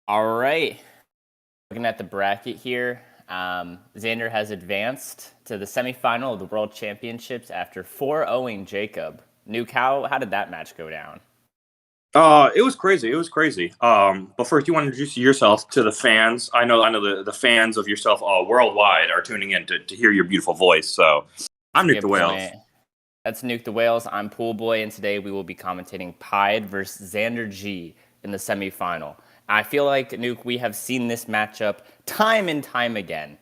All right. Looking at the bracket here, Xander has advanced to the semifinal of the World Championships after 4-0ing Jacob. Nuke, how did that match go down? It was crazy. It was crazy. But first, you want to introduce yourself to the fans. I know the fans of yourself worldwide are tuning in to hear your beautiful voice. So, That's I'm a Nick the good Whales. point. That's Nuke the Whales. I'm Pool Boy, and today we will be commentating Pied versus Xander G in the semifinal. I feel like, Nuke, we have seen this matchup time and time again.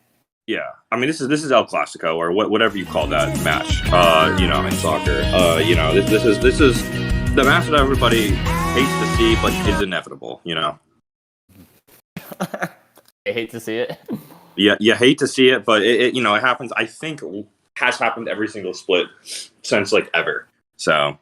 Yeah, I mean this is El Clasico or whatever you call that match. In soccer. This is the match that everybody hates to see, but is inevitable. I hate to see it. Yeah, you hate to see it, but it happens. I think has happened every single split since ever. So.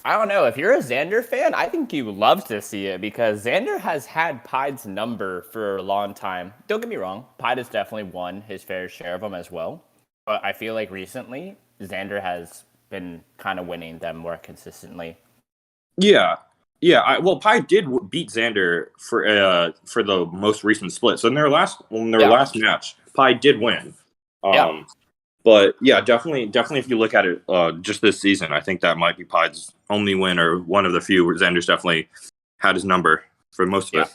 I don't know. If you're a Xander fan, I think you would love to see it because Xander has had Pied's number for a long time. Don't get me wrong, Pied has definitely won his fair share of them as well. But I feel like recently, Xander has been kind of winning them more consistently. Yeah, yeah. Pi did beat Xander for the most recent split. So in their last match, Pi did win. Yeah. But yeah, definitely. If you look at it, just this season, I think that might be Pi's only win or one of the few where Xander's definitely had his number for most of it.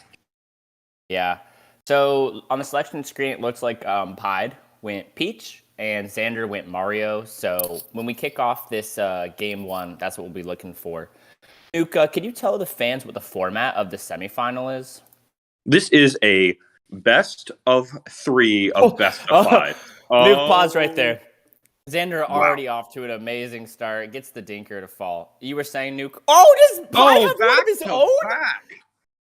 Yeah. So on the selection screen, it looks like Pied went Peach and Xander went Mario. So when we kick off this game one, that's what we'll be looking for. Nuka, can you tell the fans what the format of the semifinal is? This is a best of 3 of best of 5. Nuke, pause right there. Xander Wow. already off to an amazing start. Gets the dinker to fall. You were saying, Nuke. Oh, does Pi have one of his own?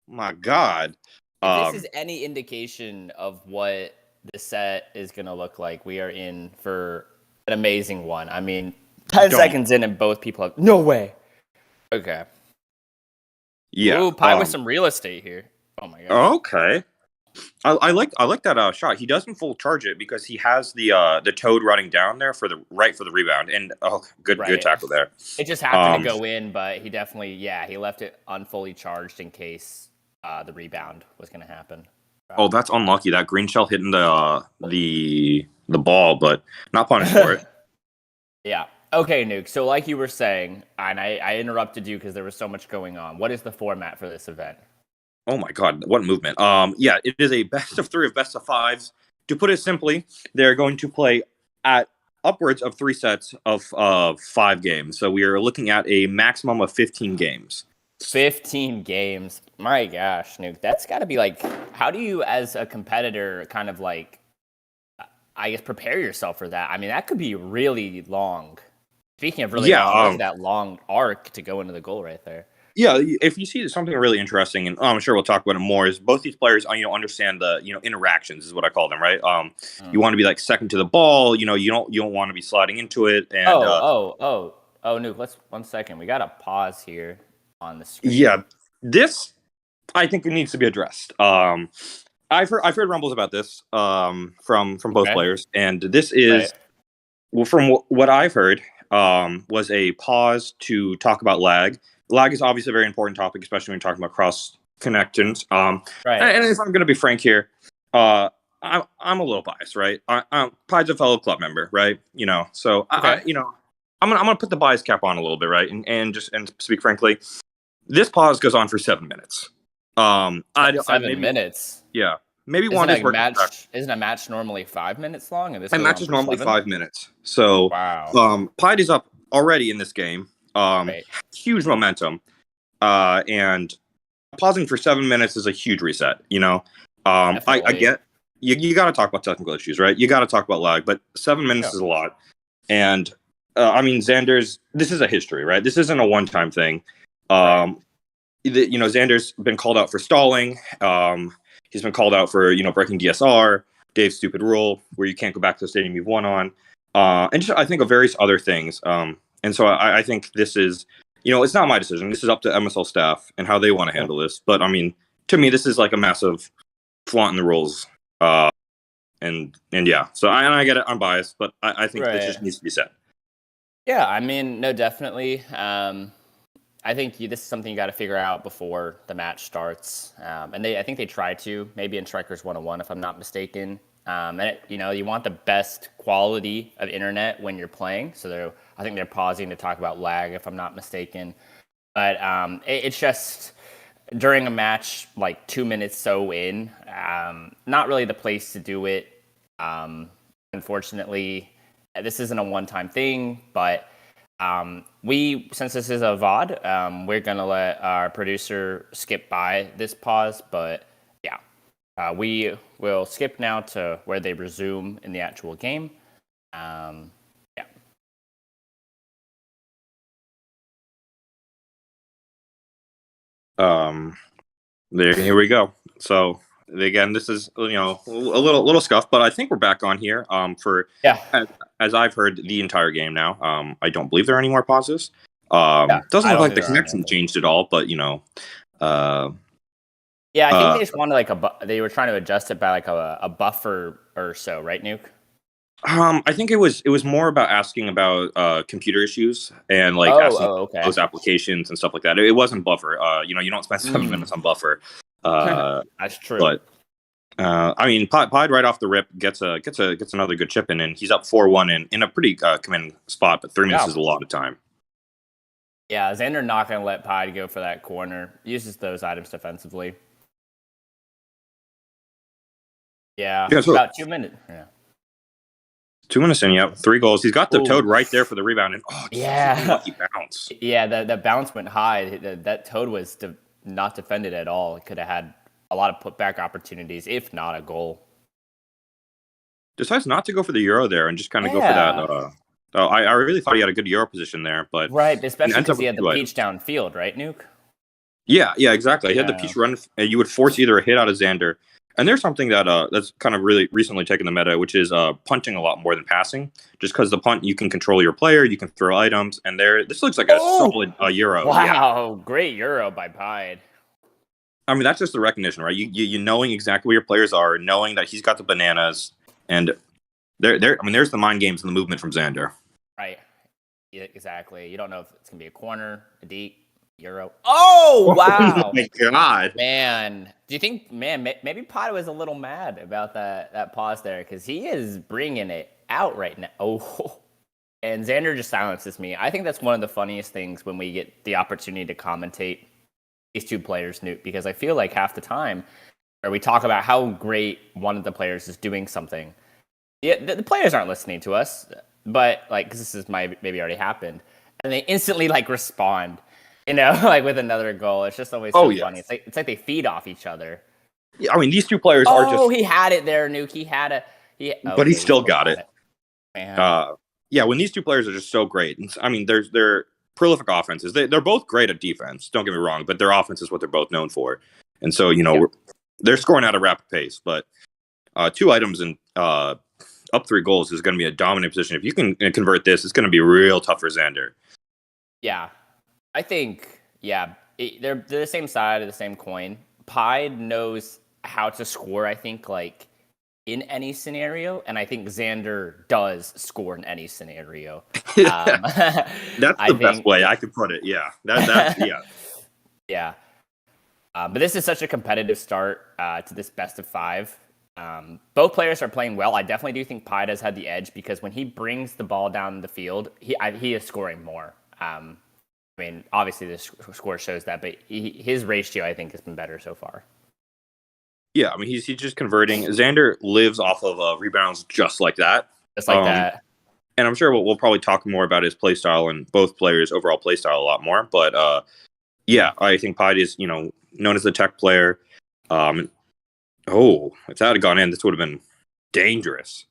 My God. If this is any indication of what the set is going to look like, we are in for an amazing one. I mean, 10 seconds in and both people have... No way. Okay. Yeah. Ooh, Pi with some real estate here. Oh, my God. Okay. I like that shot. He doesn't full charge it because he has the toad running down there for the rebound, and good tackle there. It just happened to go in, but he definitely he left it unfully charged in case the rebound was going to happen. Oh, that's unlucky. That green shell hitting the ball, but not punished for it. Yeah. Okay, Nuke. So like you were saying, and I interrupted you because there was so much going on. What is the format for this event? Oh my God, what movement! Yeah, it is a best of 3 of best of 5s. To put it simply, they're going to play at upwards of 3 sets of 5 games. So we are looking at a maximum of 15 games. 15 games. My gosh, Nuke. That's got to be like, how do you, as a competitor, kind of like, I guess, prepare yourself for that? I mean, that could be really long. Speaking of really long, that long arc to go into the goal right there. Yeah, if you see something really interesting, and I'm sure we'll talk about it more, is both these players, understand the, interactions is what I call them, right? You want to be like second to the ball, you don't want to be sliding into it. And Nuke, let's 1 second. We got to pause here on the screen. Yeah, this I think it needs to be addressed. I've heard rumbles about this from both players, and this is from what I've heard was a pause to talk about lag. Lag is obviously a very important topic, especially when you're talking about cross connections. And if I'm going to be frank here, I'm a little biased, right? Pied's a fellow club member, right? So I'm gonna put the bias cap on a little bit, right? And speak frankly, this pause goes on for 7 minutes. 7 minutes. Yeah, maybe one is match. Isn't a match normally 5 minutes long? And this match is normally 5 minutes. So Pied is up already in this game. Huge momentum, and pausing for 7 minutes is a huge reset. I get you got to talk about technical issues, right? You got to talk about lag, but 7 minutes is a lot. And I mean, Xander's, this is a history, right? This isn't a one-time thing. Xander's been called out for stalling. He's been called out for breaking DSR, Dave's stupid rule where you can't go back to the stadium you've won on, and just I think of various other things. And so I think this is, it's not my decision. This is up to MSL staff and how they want to handle this. But I mean, to me, this is like a massive flaunt in the rules. And yeah, so I get it. I'm biased, but I think this just needs to be said. Yeah, I mean, no, definitely. I think this is something you got to figure out before the match starts. And I think they try to, maybe in Strikers 101, if I'm not mistaken. You want the best quality of internet when you're playing. So I think they're pausing to talk about lag, if I'm not mistaken. But it's just during a match, like 2 minutes so in, not really the place to do it. Unfortunately, this isn't a one-time thing, but since this is a VOD, we're going to let our producer skip by this pause, but yeah, we will skip now to where they resume in the actual game. Yeah. Here we go. So again, this is a little scuff, but I think we're back on here. As I've heard the entire game now. I don't believe there are any more pauses. Doesn't look like the connection changed at all, but yeah, I think they just wanted they were trying to adjust it by like a buffer or so, right, Nuke? I think it was more about asking about computer issues and like asking those applications and stuff like that. It wasn't buffer. You don't spend 7 minutes on buffer. That's true. But I mean, Pied right off the rip gets another good chip in, and he's up 4-1 in a pretty commanding spot. But 3 minutes is a lot of time. Yeah, Xander not going to let Pied go for that corner. Uses those items defensively. Yeah, so about 2 minutes. Yeah. 2 minutes in, yep. 3 goals. He's got the Toad right there for the rebound. And lucky bounce. Yeah, the bounce went high. That Toad was not defended at all. It could have had a lot of putback opportunities, if not a goal. Decides not to go for the Euro there and just kind of go for that. I really thought he had a good Euro position there, but right, especially because he had the peach downfield, right, Nuke? Yeah, exactly. He had the peach run, and you would force either a hit out of Xander. And there's something that's kind of really recently taken the meta, which is punting a lot more than passing. Just because the punt, you can control your player, you can throw items, and this looks like a solid Euro. Wow, great Euro by Pied. I mean, that's just the recognition, right? You knowing exactly where your players are, knowing that he's got the bananas, and there's the mind games and the movement from Xander. Right. Yeah, exactly. You don't know if it's gonna be a corner, a deep. Euro. Oh, wow. Oh, my God. Man, do you think, maybe Pied was a little mad about that pause there because he is bringing it out right now. Oh, and Xander just silences me. I think that's one of the funniest things when we get the opportunity to commentate these two players, Newt, because I feel like half the time where we talk about how great one of the players is doing something, the players aren't listening to us, but because this is maybe already happened, and they instantly respond. With another goal. It's just always so funny. It's like they feed off each other. Yeah, I mean, these two players are just... Oh, he had it there, Nuke. He had a... but he still got it. Man. Yeah, when these two players are just so great. I mean, they're prolific offenses. They're both great at defense, don't get me wrong, but their offense is what they're both known for. And so, they're scoring at a rapid pace. But 2 items and up 3 goals is going to be a dominant position. If you can convert this, it's going to be real tough for Xander. Yeah. I think, they're the same side of the same coin. Pied knows how to score, I think, in any scenario, and I think Xander does score in any scenario. That's the best way I could put it, yeah. Yeah. But this is such a competitive start to this best of 5. Both players are playing well. I definitely do think Pied has had the edge because when he brings the ball down the field, he is scoring more. I mean, obviously the score shows that, but his ratio, I think, has been better so far. Yeah, I mean, he's just converting. Xander lives off of rebounds just like that. Just like that. And I'm sure we'll probably talk more about his play style and both players' overall play style a lot more. But, I think Pied is, known as the tech player. If that had gone in, this would have been dangerous.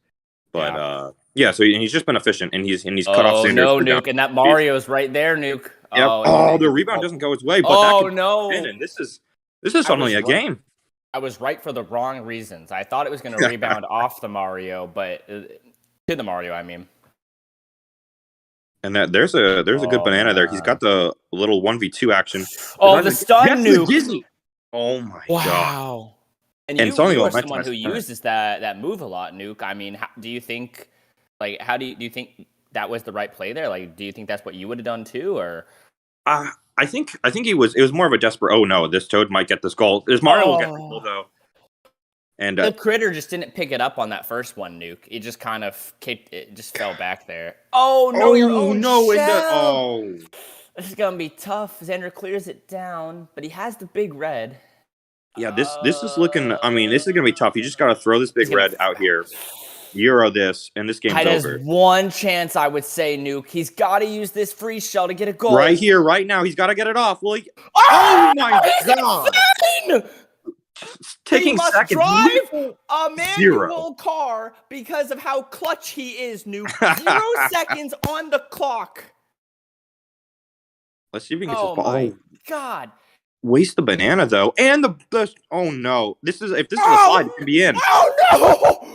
But, so he's just been efficient, and he's cut off Xander. Oh, no, Nuke, and that Mario's right there, Nuke. Yep. The rebound doesn't go his way. But no. And this is suddenly a game. I was right for the wrong reasons. I thought it was going to rebound off the Mario, but to the Mario, I mean. And there's a good banana there. He's got the little 1v2 action. Oh, the stun Nuke. Oh, my God. Wow. And you are someone who uses that move a lot, Nuke. I mean, do you think, how do you think that was the right play there? Do you think that's what you would have done too, or? I think it was more of a desperate. Oh no, this Toad might get this goal. This Mario will get the goal though. And the critter just didn't pick it up on that first one, Nuke. It just kind of kicked. It just fell back there. Oh no, your own shell. This is gonna be tough. Xander clears it down, but he has the big red. Yeah, this is looking. I mean, this is gonna be tough. You just gotta throw this big red out here, Euro this, and this game's over. Has one chance, I would say, Nuke. He's got to use this free shell to get a goal. Right here, right now. He's got to get it off. Well, oh my god! Insane! Taking he must seconds. drive a manual car because of how clutch he is, Nuke. 0 seconds on the clock. Let's see if we can get this ball. Oh my god! Waste the banana though, and the oh no! If this is a slide, it can be in. Oh no!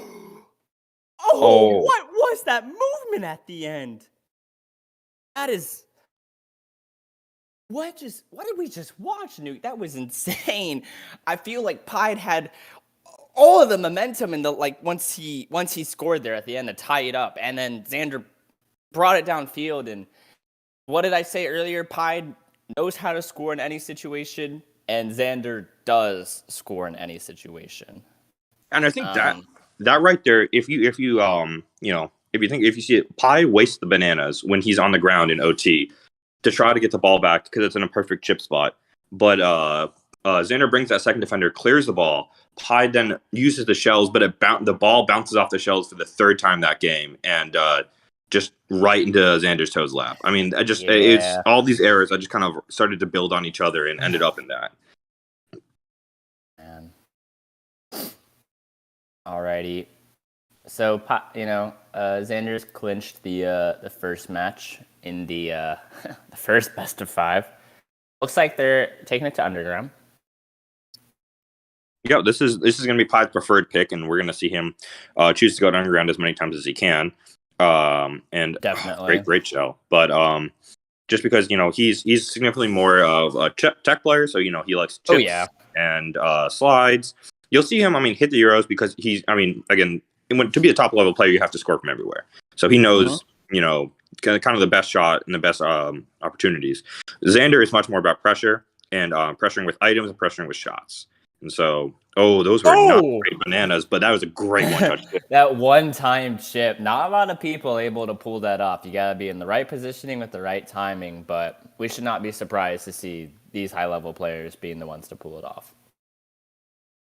Oh, what was that movement at the end? That is. What did we just watch, Nuke? That was insane. I feel like Pied had all of the momentum in the once he scored there at the end to tie it up, and then Xander brought it downfield. And what did I say earlier? Pied knows how to score in any situation, and Xander does score in any situation. And I think that right there, if you see it, Pied wastes the bananas when he's on the ground in OT to try to get the ball back because it's in a perfect chip spot. But Xander brings that second defender, clears the ball. Pied then uses the shells, but the ball bounces off the shells for the third time that game, and just right into Xander's toes lap. I mean, it's all these errors. I just kind of started to build on each other and ended up in that. Man. Alrighty. So, Xander's clinched the first match in the the first best of 5. Looks like they're taking it to Underground. Yeah, this is going to be Pied's preferred pick, and we're going to see him choose to go to Underground as many times as he can. And definitely great show. But just because he's significantly more of a tech player, so he likes chips and slides. You'll see him, hit the Euros because he's, again, to be a top level player, you have to score from everywhere. So he knows, kind of the best shot and the best opportunities. Xander is much more about pressure and pressuring with items and pressuring with shots. And so, those were not great bananas, but that was a great one-touch chip. That one-time chip, not a lot of people able to pull that off. You got to be in the right positioning with the right timing, but we should not be surprised to see these high-level players being the ones to pull it off.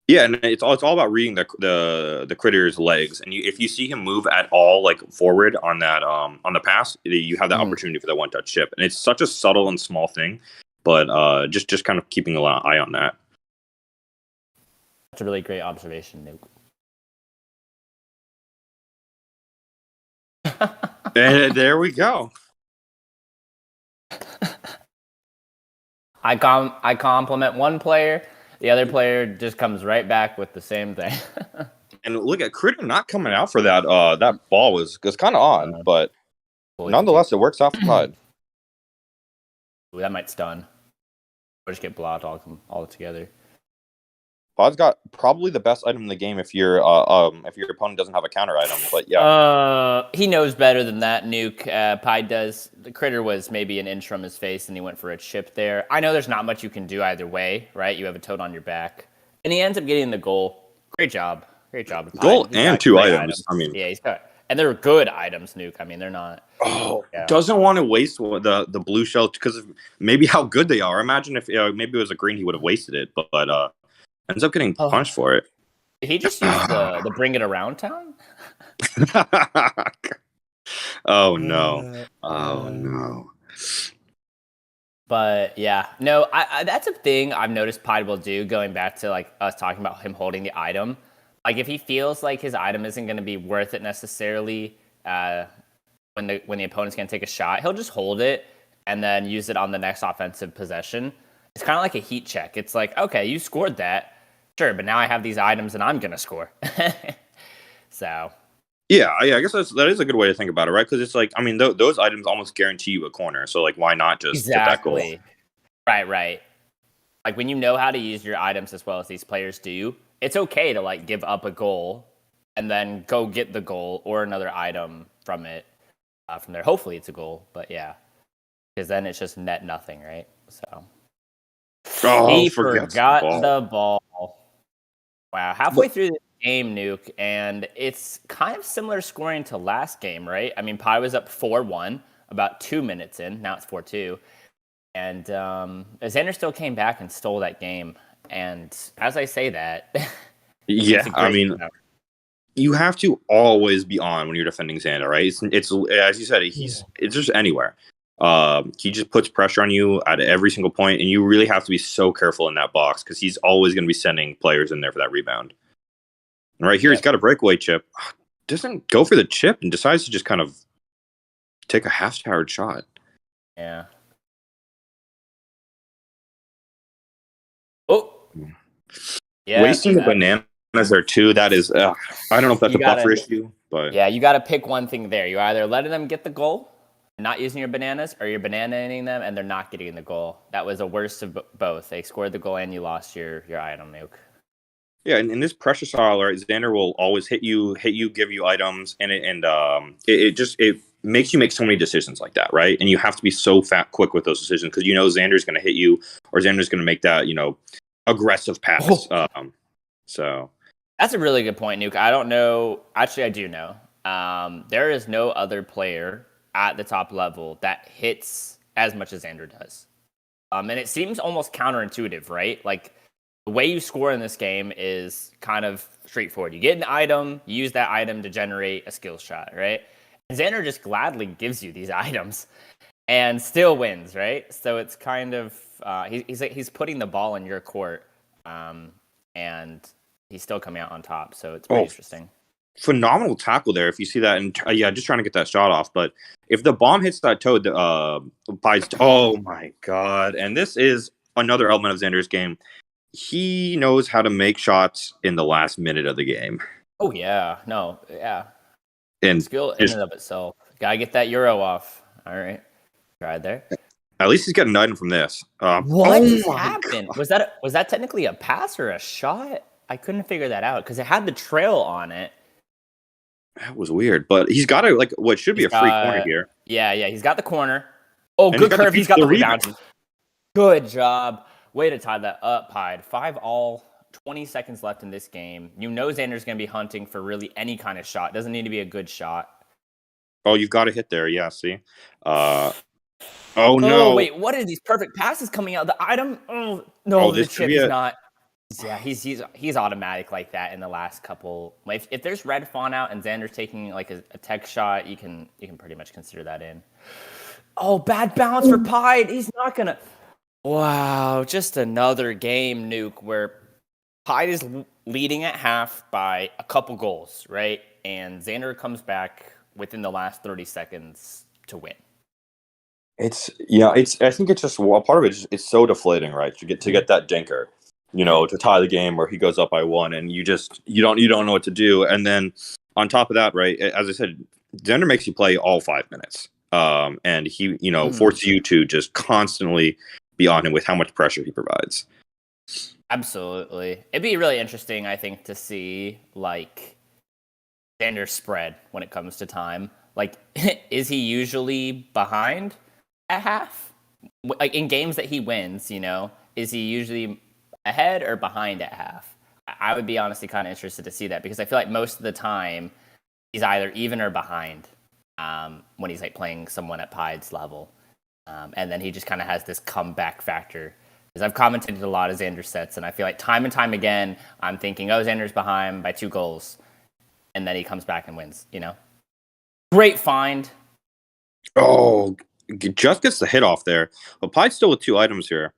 Yeah, and it's all about reading the critter's legs, and if you see him move at all forward on that on the pass, you have that opportunity for that one-touch chip, and it's such a subtle and small thing, but just kind of keeping an eye on that. That's a really great observation, Nuke. And there we go. I compliment one player. The other player just comes right back with the same thing. And look at Critter not coming out for that. That ball was kind of on, but nonetheless, it works out for Pied. That might stun. Or just get blocked all together. Pied's got probably the best item in the game if your opponent doesn't have a counter item. But yeah, he knows better than that. Nuke Pied does. The Critter was maybe an inch from his face, and he went for a chip there. I know there's not much you can do either way, right? You have a Toad on your back, and he ends up getting the goal. Great job. Goal and 2 items. Yeah, he's got, and they're good items, Nuke. They're not. Doesn't want to waste the blue shell because of maybe how good they are. Imagine if maybe it was a green, he would have wasted it, but ends up getting punched for it. Did he just use the bring it around town? Oh no. But yeah, no, I that's a thing I've noticed Pied will do, going back to us talking about him holding the item. If he feels like his item isn't going to be worth it necessarily when the opponent's going to take a shot, he'll just hold it and then use it on the next offensive possession. It's kind of like a heat check. It's like, okay, you scored that. Sure, but now I have these items and I'm going to score. So. Yeah, I guess that is a good way to think about it, right? Because it's those items almost guarantee you a corner. So, why not just get that goal? Right. When you know how to use your items as well as these players do, it's okay to, give up a goal and then go get the goal or another item from it. From there, hopefully it's a goal, but yeah. because then it's just net nothing, right? So Oh, he forgets forgot the ball. the ball. Wow, halfway through the game, Nuke, and it's kind of similar scoring to last game, right? I mean, Pi was up 4-1 about 2 minutes in. Now it's 4-2. And Xander still came back and stole that game. And as I say that, Yeah, I mean, you have to always be on when you're defending Xander, right? It's as you said, it's just anywhere. He just puts pressure on you at every single point, and you really have to be so careful in that box because he's always going to be sending players in there for that rebound. And right here, he's got a breakaway chip. Doesn't go for the chip and decides to just kind of take a half-powered shot. Yeah. Oh. Yeah. Wasting the bananas there too. That is, I don't know if that's a buffer issue, but yeah, you got to pick one thing there. You're either letting them get the goal, not using your bananas, or you're bananaing them and they're not getting the goal. That was the worst of both. They scored the goal and you lost your item, Nuke. Yeah, and in this pressure style, right, Xander will always hit you, give you items, and it makes you make so many decisions like that, right? And you have to be so quick with those decisions because Xander's going to hit you or Xander's going to make that aggressive pass. So that's a really good point, Nuke. I don't know. Actually, I do know. There is no other player at the top level that hits as much as Xander does. And it seems almost counterintuitive, right? Like the way you score in this game is kind of straightforward. You get an item, you use that item to generate a skill shot, right? And Xander just gladly gives you these items and still wins, right? So it's kind of he's putting the ball in your court, and he's still coming out on top. So it's pretty interesting. Phenomenal tackle there. If you see that, and just trying to get that shot off. But if the bomb hits that toe, oh my god! And this is another element of Xander's game. He knows how to make shots in the last minute of the game. Oh yeah, no, yeah. And skill in and of itself. Gotta get that Euro off. All right, tried there. At least he's got an item from this. What just happened? God. Was that technically a pass or a shot? I couldn't figure that out because it had the trail on it. That was weird, but he's got what should be a free corner here. Yeah, he's got the corner. Oh, and good curve. He's got the rebound. Good job. Way to tie that up, Pied. 5-all, 20 seconds left in this game. Xander's going to be hunting for really any kind of shot. Doesn't need to be a good shot. Oh, you've got to hit there. Yeah, see? Oh, no. Oh, wait. What are these perfect passes coming out? The item? Oh, no, the chip is not. Yeah, he's automatic like that in the last couple. If there's red fawn out and Xander's taking like a tech shot, you can pretty much consider that in. Oh, bad bounce for Pied. He's not going to. Wow, just another game, Nuke, where Pied is leading at half by a couple goals, right? And Xander comes back within the last 30 seconds to win. I think it's just part of it. It's so deflating, right? To get that dinker, to tie the game where he goes up by 1, and you don't know what to do. And then on top of that, right, as I said, Xander makes you play all 5 minutes, and he forces you to just constantly be on him with how much pressure he provides. Absolutely. It'd be really interesting, I think, to see like Xander's spread when it comes to time. Like, is he usually behind at half? Like in games that he wins, is he usually ahead or behind at half? I would be honestly kind of interested to see that because I feel like most of the time he's either even or behind when he's like playing someone at Pied's level. And then he just kind of has this comeback factor. Because I've commented a lot of Xander sets, and I feel like time and time again, I'm thinking, Xander's behind by 2 goals. And then he comes back and wins, Great find. Oh, just gets the hit off there. But Pied's still with 2 items here.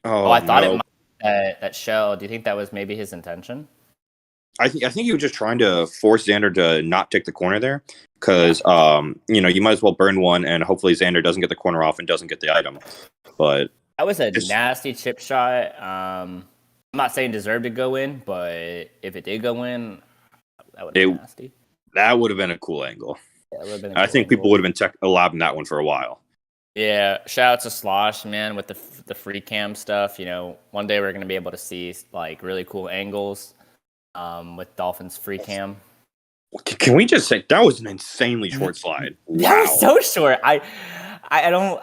Oh, I thought it might that shell. Do you think that was maybe his intention? I think he was just trying to force Xander to not take the corner there. Because, you might as well burn one, and hopefully Xander doesn't get the corner off and doesn't get the item. But that was a nasty chip shot. I'm not saying deserved to go in, but if it did go in, that would have been nasty. That would have been a cool angle. Yeah, I think people would have been allowing that one for a while. Yeah, shout out to Slosh, man, with the free cam stuff. One day we're going to be able to see like really cool angles with Dolphins free cam. Can we just say that was an insanely short slide? Wow. That was so short. I don't.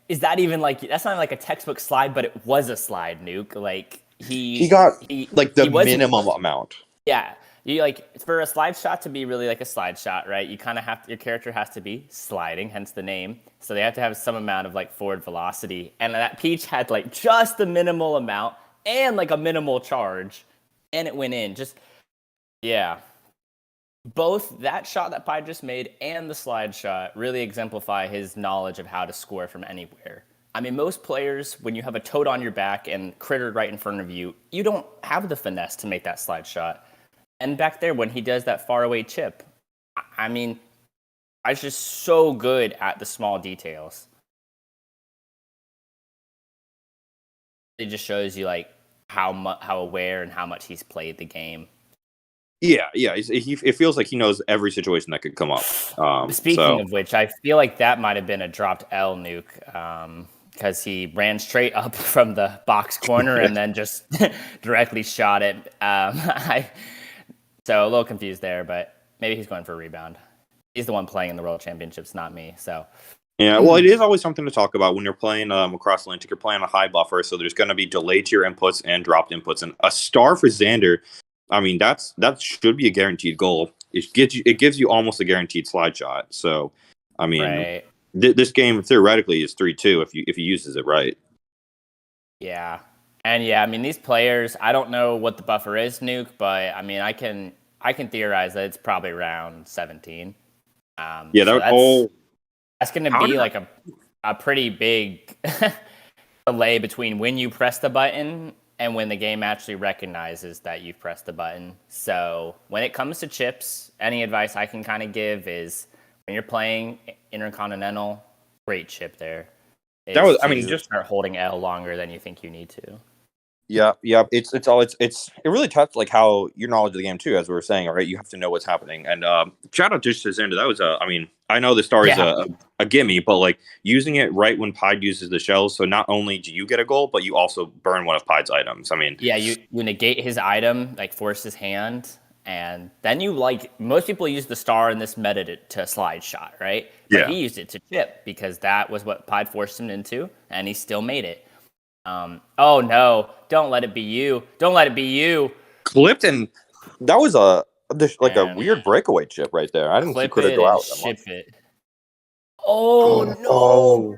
Is that even like that's not like a textbook slide, but it was a slide, Nuke. Like He got like the he wasn't. minimum amount. Yeah, you like for a slide shot to be really like a slide shot, right? You kind of have your character has to be sliding, hence the name. So they have to have some amount of like forward velocity, and that Peach had like just the minimal amount and like a minimal charge, and it went in. Just yeah, both that shot that Pi just made and the slide shot really exemplify his knowledge of how to score from anywhere. I mean, most players, when you have a toad on your back and critter right in front of you, you don't have the finesse to make that slide shot. And back there, when he does that faraway chip, I mean, I was just so good at the small details. It just shows you like how aware and how much he's played the game. Yeah. It feels like he knows every situation that could come up. Speaking of which, I feel like that might have been a dropped L, Nuke, because he ran straight up from the box corner and then just directly shot it. So a little confused there, but maybe he's going for a rebound. He's the one playing in the World Championships, not me. So yeah, well, it is always something to talk about when you're playing across Atlantic. You're playing a high buffer, so there's going to be delayed to your inputs and dropped inputs. And a star for Xander, I mean, that should be a guaranteed goal. It gives you almost a guaranteed slide shot. So, I mean, right. This game theoretically is 3-2 if he uses it right. Yeah. And yeah, I mean, these players, I don't know what the buffer is, Nuke, but I mean, I can theorize that it's probably around 17. That's going to be like a pretty big delay between when you press the button and when the game actually recognizes that you've pressed the button. So when it comes to chips, any advice I can kind of give is when you're playing Intercontinental, great chip there. Just start holding L longer than you think you need to. Yeah. It really touched like how your knowledge of the game too, as we were saying, right? You have to know what's happening. And shout out just to Xander. That was I know the star is a gimme, but like using it right when Pied uses the shells, so not only do you get a goal, but you also burn one of Pied's items. I mean, yeah, you negate his item, like force his hand, and then you like most people use the star in this meta to slide shot, right? But he used it to chip because that was what Pied forced him into, and he still made it. Oh no! Don't let it be you! Don't let it be you! Clipped, and that was a weird breakaway chip right there. I didn't see Critter go out. Ship it. Oh no!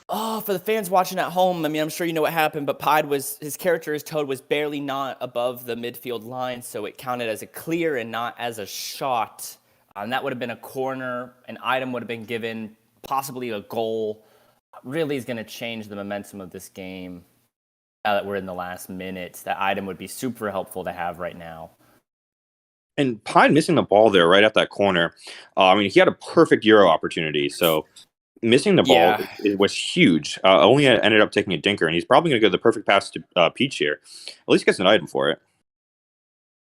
Oh, for the fans watching at home, I mean, I'm sure you know what happened, but his toad was barely not above the midfield line, so it counted as a clear and not as a shot. And that would have been a corner, an item would have been given, possibly a goal. Really is going to change the momentum of this game now that we're in the last minute. That item would be super helpful to have right now. And Pied missing the ball there right at that corner. I mean, he had a perfect Euro opportunity, so missing the ball it was huge. Only ended up taking a dinker, and he's probably going to get the perfect pass to Peach here. At least gets an item for it.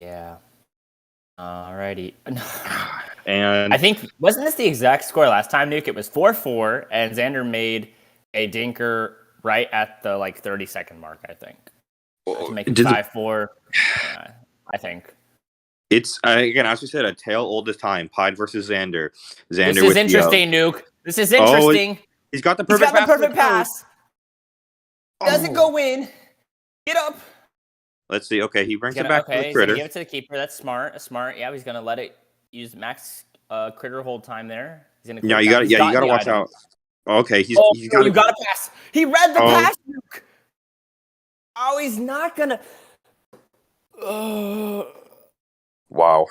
Yeah. Alrighty. And I think, wasn't this the exact score last time, Nuke? It was 4-4, and Xander made a dinker right at the 30-second mark, I think. To make it 5-4, I think. It's, again, as we said, a tale old as time. Pied versus Xander. This is interesting, Nuke. This is interesting. He's got the perfect pass. Doesn't go in. Get up. Let's see. Okay, he brings it back to the Critter. Give it to the keeper. That's smart. Yeah, he's gonna let it use max Critter hold time there. He's gonna. You gotta watch out. Okay, he's got. You got to pass. He read the pass. Luke. Oh, he's not gonna. Wow.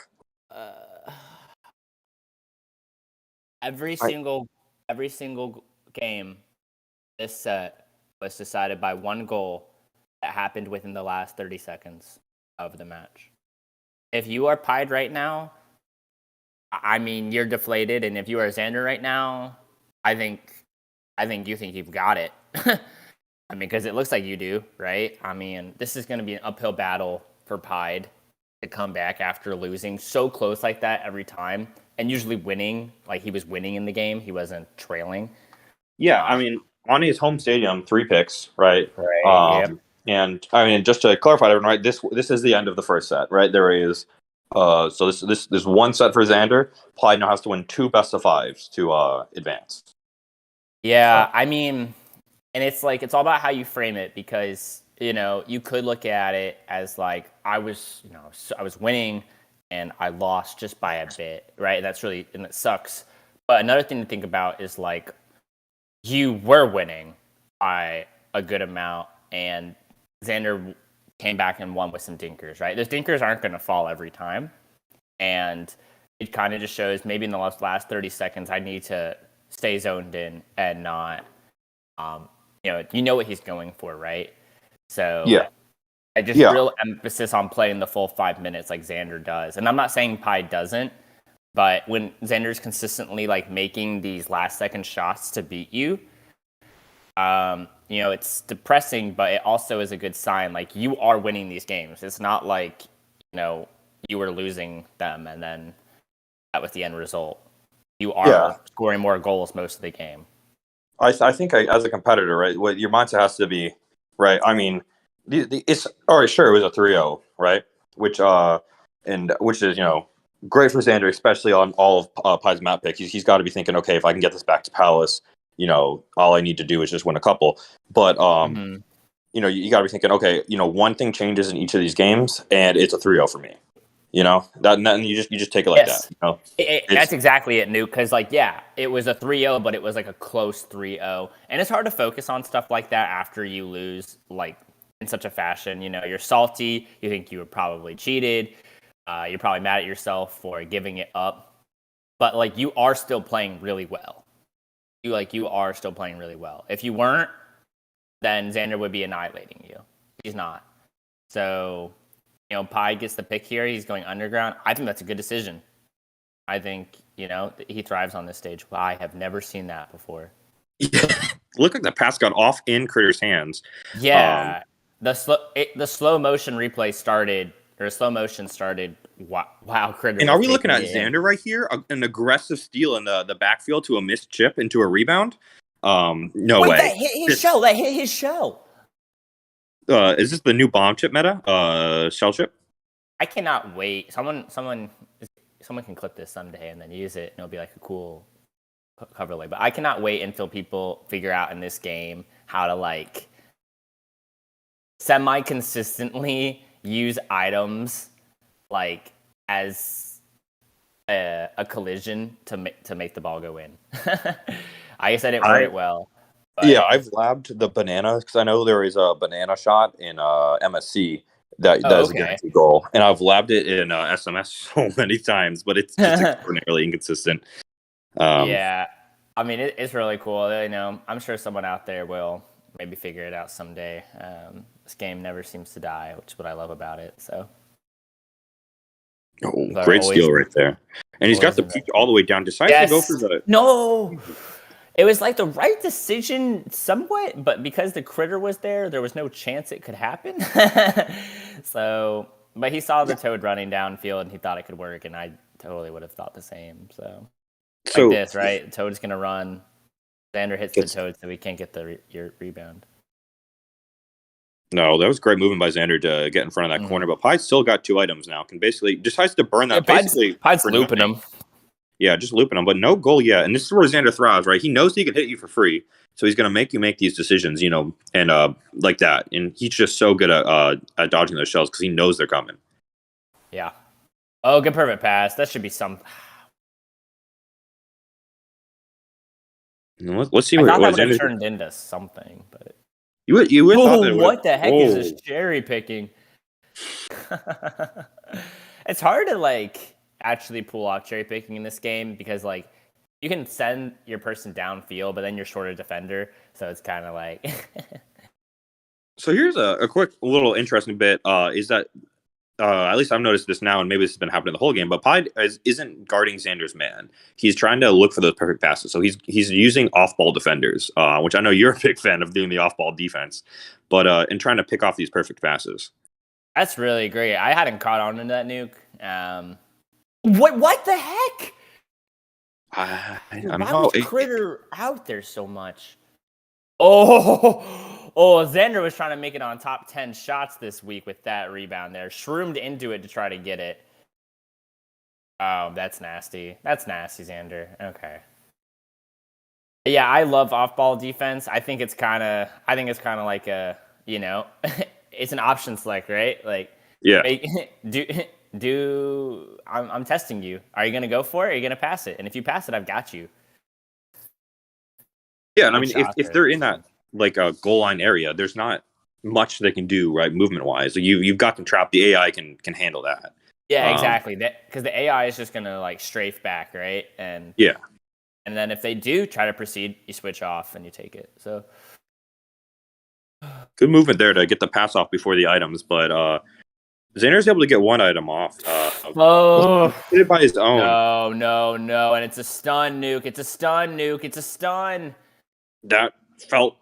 Every single game this set was decided by one goal that happened within the last 30 seconds of the match. If you are Pied right now, I mean, you're deflated, and if you are Xander right now, I think you think you've got it. I mean, because it looks like you do, right? I mean, this is going to be an uphill battle for Pied to come back after losing so close like that every time, and usually winning. Like he was winning in the game, he wasn't trailing. Yeah, I mean, on his home stadium, 3 picks, right? Right. And I mean, just to clarify, everyone, right? This is the end of the first set, right? There is So this one set for Xander. Ply now has to win 2 best-of-5s to advance. Yeah, I mean, and it's like it's all about how you frame it because you could look at it as like I was winning and I lost just by a bit, right? And it sucks. But another thing to think about is like you were winning by a good amount, and Xander came back and won with some dinkers, right? Those dinkers aren't going to fall every time, and it kind of just shows maybe in the last 30 seconds I need to stay zoned in and not, what he's going for, right? So Yeah. I just real emphasis on playing the full 5 minutes like Xander does, and I'm not saying Pi doesn't. But when Xander's consistently like making these last second shots to beat you, it's depressing, but it also is a good sign. Like you are winning these games. It's not like, you were losing them and then that was the end result. You are scoring more goals most of the game. I think as a competitor, right, what your mindset has to be, right? I mean, it's all right. Sure, it was a 3-0, right? Which is great for Xander, especially on all of Pi's map pick. He's got to be thinking, okay, if I can get this back to Palace, all I need to do is just win a couple. But you got to be thinking, okay, one thing changes in each of these games, and it's a 3-0 for me. And you just take it like that. That's exactly it, Nuke. Because it was a 3-0, but it was like a close 3-0, and it's hard to focus on stuff like that after you lose like in such a fashion. You're salty. You think you were probably cheated. You're probably mad at yourself for giving it up, but like you are still playing really well. You are still playing really well. If you weren't, then Xander would be annihilating you. He's not. So, Pi gets the pick here. He's going underground. I think that's a good decision. I think he thrives on this stage. I have never seen that before. Look like the pass got off in Critter's hands. Yeah, the slow motion replay started. Or slow motion started. Wow, Critter. And are we looking at Xander right here? An aggressive steal in the backfield to a missed chip into a rebound? No way. That hit his show. That hit his show. Is this the new bomb chip meta? Shell chip? I cannot wait. Someone can clip this someday and then use it, and it'll be like a cool cover lay. But I cannot wait until people figure out in this game how to like semi-consistently use items like as a collision to make the ball go in. I guess I didn't word it well. But... Yeah, I've labbed the banana because I know there is a banana shot in MSC that is a guaranteed goal, and I've labbed it in SMS so many times, but it's just extraordinarily inconsistent. Yeah, I mean it's really cool. I'm sure someone out there will maybe figure it out someday. This game never seems to die, which is what I love about it. So, great steal right there, and he's got the peak all the way down. Decides to go for the no. It was like the right decision somewhat, but because the Critter was there was no chance it could happen. So, but he saw the Toad running downfield and he thought it could work, and I totally would have thought the same. So like this, right? Toad's going to run. Xander hits the Toad so he can't get your rebound. No, that was great moving by Xander to get in front of that corner, but Pi's still got 2 items now. Can basically decides to burn that. Pi's looping him. Yeah, just looping him, but no goal yet. And this is where Xander thrives, right? He knows he can hit you for free, so he's going to make you make these decisions, and like that. And he's just so good at dodging those shells because he knows they're coming. Yeah. Oh, good perfect pass. That should be some. Let's see what that would have turned into something, but you would. What the heck is this cherry picking? It's hard to actually pull off cherry picking in this game because you can send your person downfield, but then you're short a defender, so it's kind of like. So here's a quick little interesting bit. Is that at least I've noticed this now, and maybe this has been happening the whole game. But Pied isn't guarding Xander's man. He's trying to look for those perfect passes. So he's using off-ball defenders, which I know you're a big fan of doing the off-ball defense, but and trying to pick off these perfect passes. That's really great. I hadn't caught on to that, Nuke. What the heck? I'm Why was Critter out there so much? Xander was trying to make it on top 10 shots this week with that rebound there. Shroomed into it to try to get it. Oh, that's nasty. That's nasty, Xander. Okay. Yeah, I love off-ball defense. I think it's kind of like a, it's an option select, right? Like, Yeah. do I'm testing you. Are you gonna go for it? Or are you gonna pass it? And if you pass it, I've got you. Yeah, and I mean, if they're in that like a goal line area, there's not much they can do, right, movement wise. You've got them trapped. The AI can handle that. Yeah, exactly. That because the AI is just gonna like strafe back, right? Yeah. And then if they do try to proceed, you switch off and you take it. So good movement there to get the pass off before the items, but Xander's able to get one item off. Hit it by his own. No, and it's a stun nuke. It's a stun. That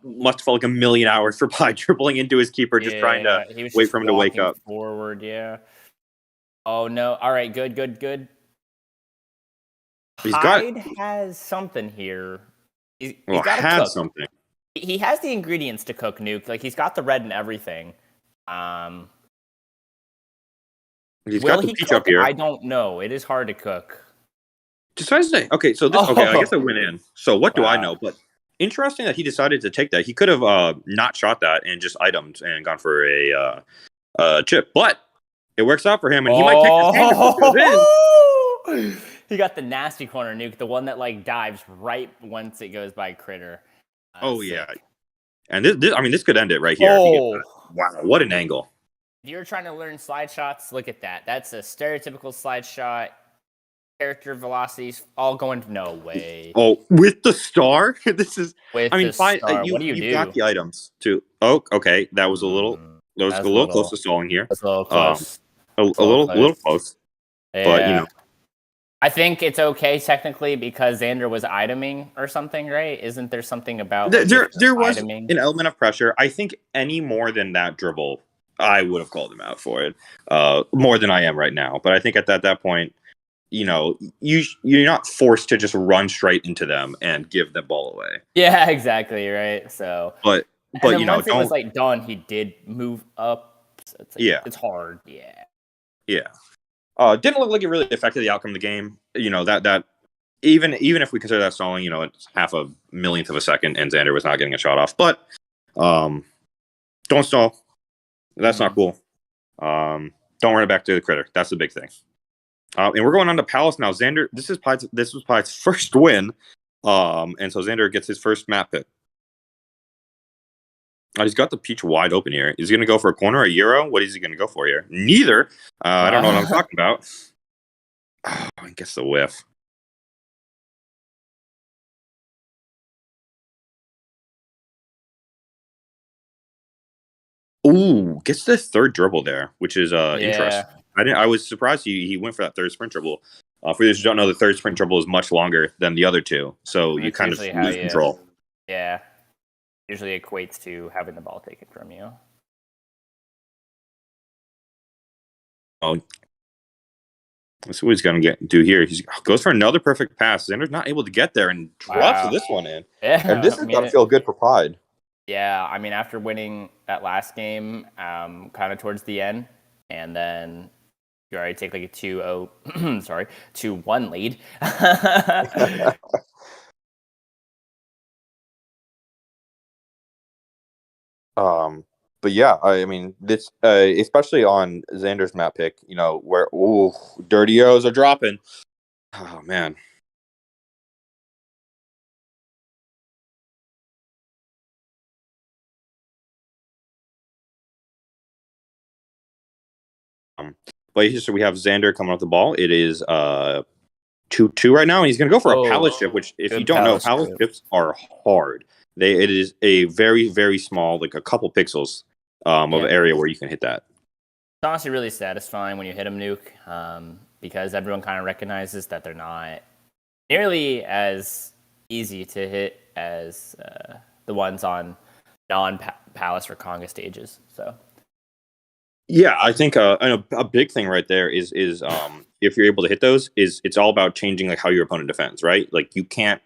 must have felt like a million hours for Pi dribbling into his keeper, just trying to wait for him to wake up. Forward, yeah. Oh no! All right, good. Hyde has something here. He's got to cook. Something. He has the ingredients to cook nuke. Like he's got the red and everything. He's got the peach up here. I don't know. It is hard to cook. Decides to okay. So this okay. I guess I went in. So what do I know? But interesting that he decided to take that. He could have not shot that and just itemed and gone for a chip, but it works out for him, and he might take this. He got the nasty corner nuke, the one that like dives right once it goes by critter. Yeah, and this could end it right here. Oh, wow, what an angle! If you're trying to learn slide shots, look at that. That's a stereotypical slide shot. Character velocities all going. No way. Oh, with the star. This is. What do you do? You got the items too. Oh, okay. That was a little. That was a little close to stalling here. That's a little close. A little close. Yeah. But I think it's okay technically because Xander was iteming or something, right? Isn't there something about there was iteming? An element of pressure? I think any more than that dribble, I would have called him out for it. More than I am right now. But I think at that point, you're not forced to just run straight into them and give the ball away. Yeah, exactly, right. So, but once it was like done, he did move up. So it's like, it's hard. Yeah. Didn't look like it really affected the outcome of the game. That even if we consider that stalling, it's half a millionth of a second, and Xander was not getting a shot off. But don't stall. That's not cool. Don't run it back to the critter. That's the big thing. And we're going on to Palace now. Xander, this was Pi's first win. And so Xander gets his first map pick. He's got the peach wide open here. Is he going to go for a corner, a euro? What is he going to go for here? Neither. I don't know what I'm talking about. Oh, I guess the whiff. Ooh, gets the third dribble there, which is interesting. I was surprised he went for that third sprint dribble. For those who don't know, the third sprint dribble is much longer than the other two, so you kind of lose control. Yeah. Usually equates to having the ball taken from you. Oh, that's what he's going to do here. He goes for another perfect pass. Xander's not able to get there and drops this one in. Yeah, and this is going to feel good for Pride. Yeah, I mean, after winning that last game, kind of towards the end, and then you already take like a 2-0, 2-1 lead. But yeah, I mean, this especially on Xander's map pick, where dirty O's are dropping. Oh man. But here, so we have Xander coming off the ball. It is 2-2 right now, and he's going to go for a pallet ship. Which, if you don't know, pallet ships are hard. It is a very, very small, like a couple pixels of area where you can hit that. It's honestly really satisfying when you hit them nuke, because everyone kind of recognizes that they're not nearly as easy to hit as the ones on non-Palace or Conga stages. So. Yeah, I think a big thing right there is if you're able to hit those, it's all about changing like how your opponent defends, right? Like you can't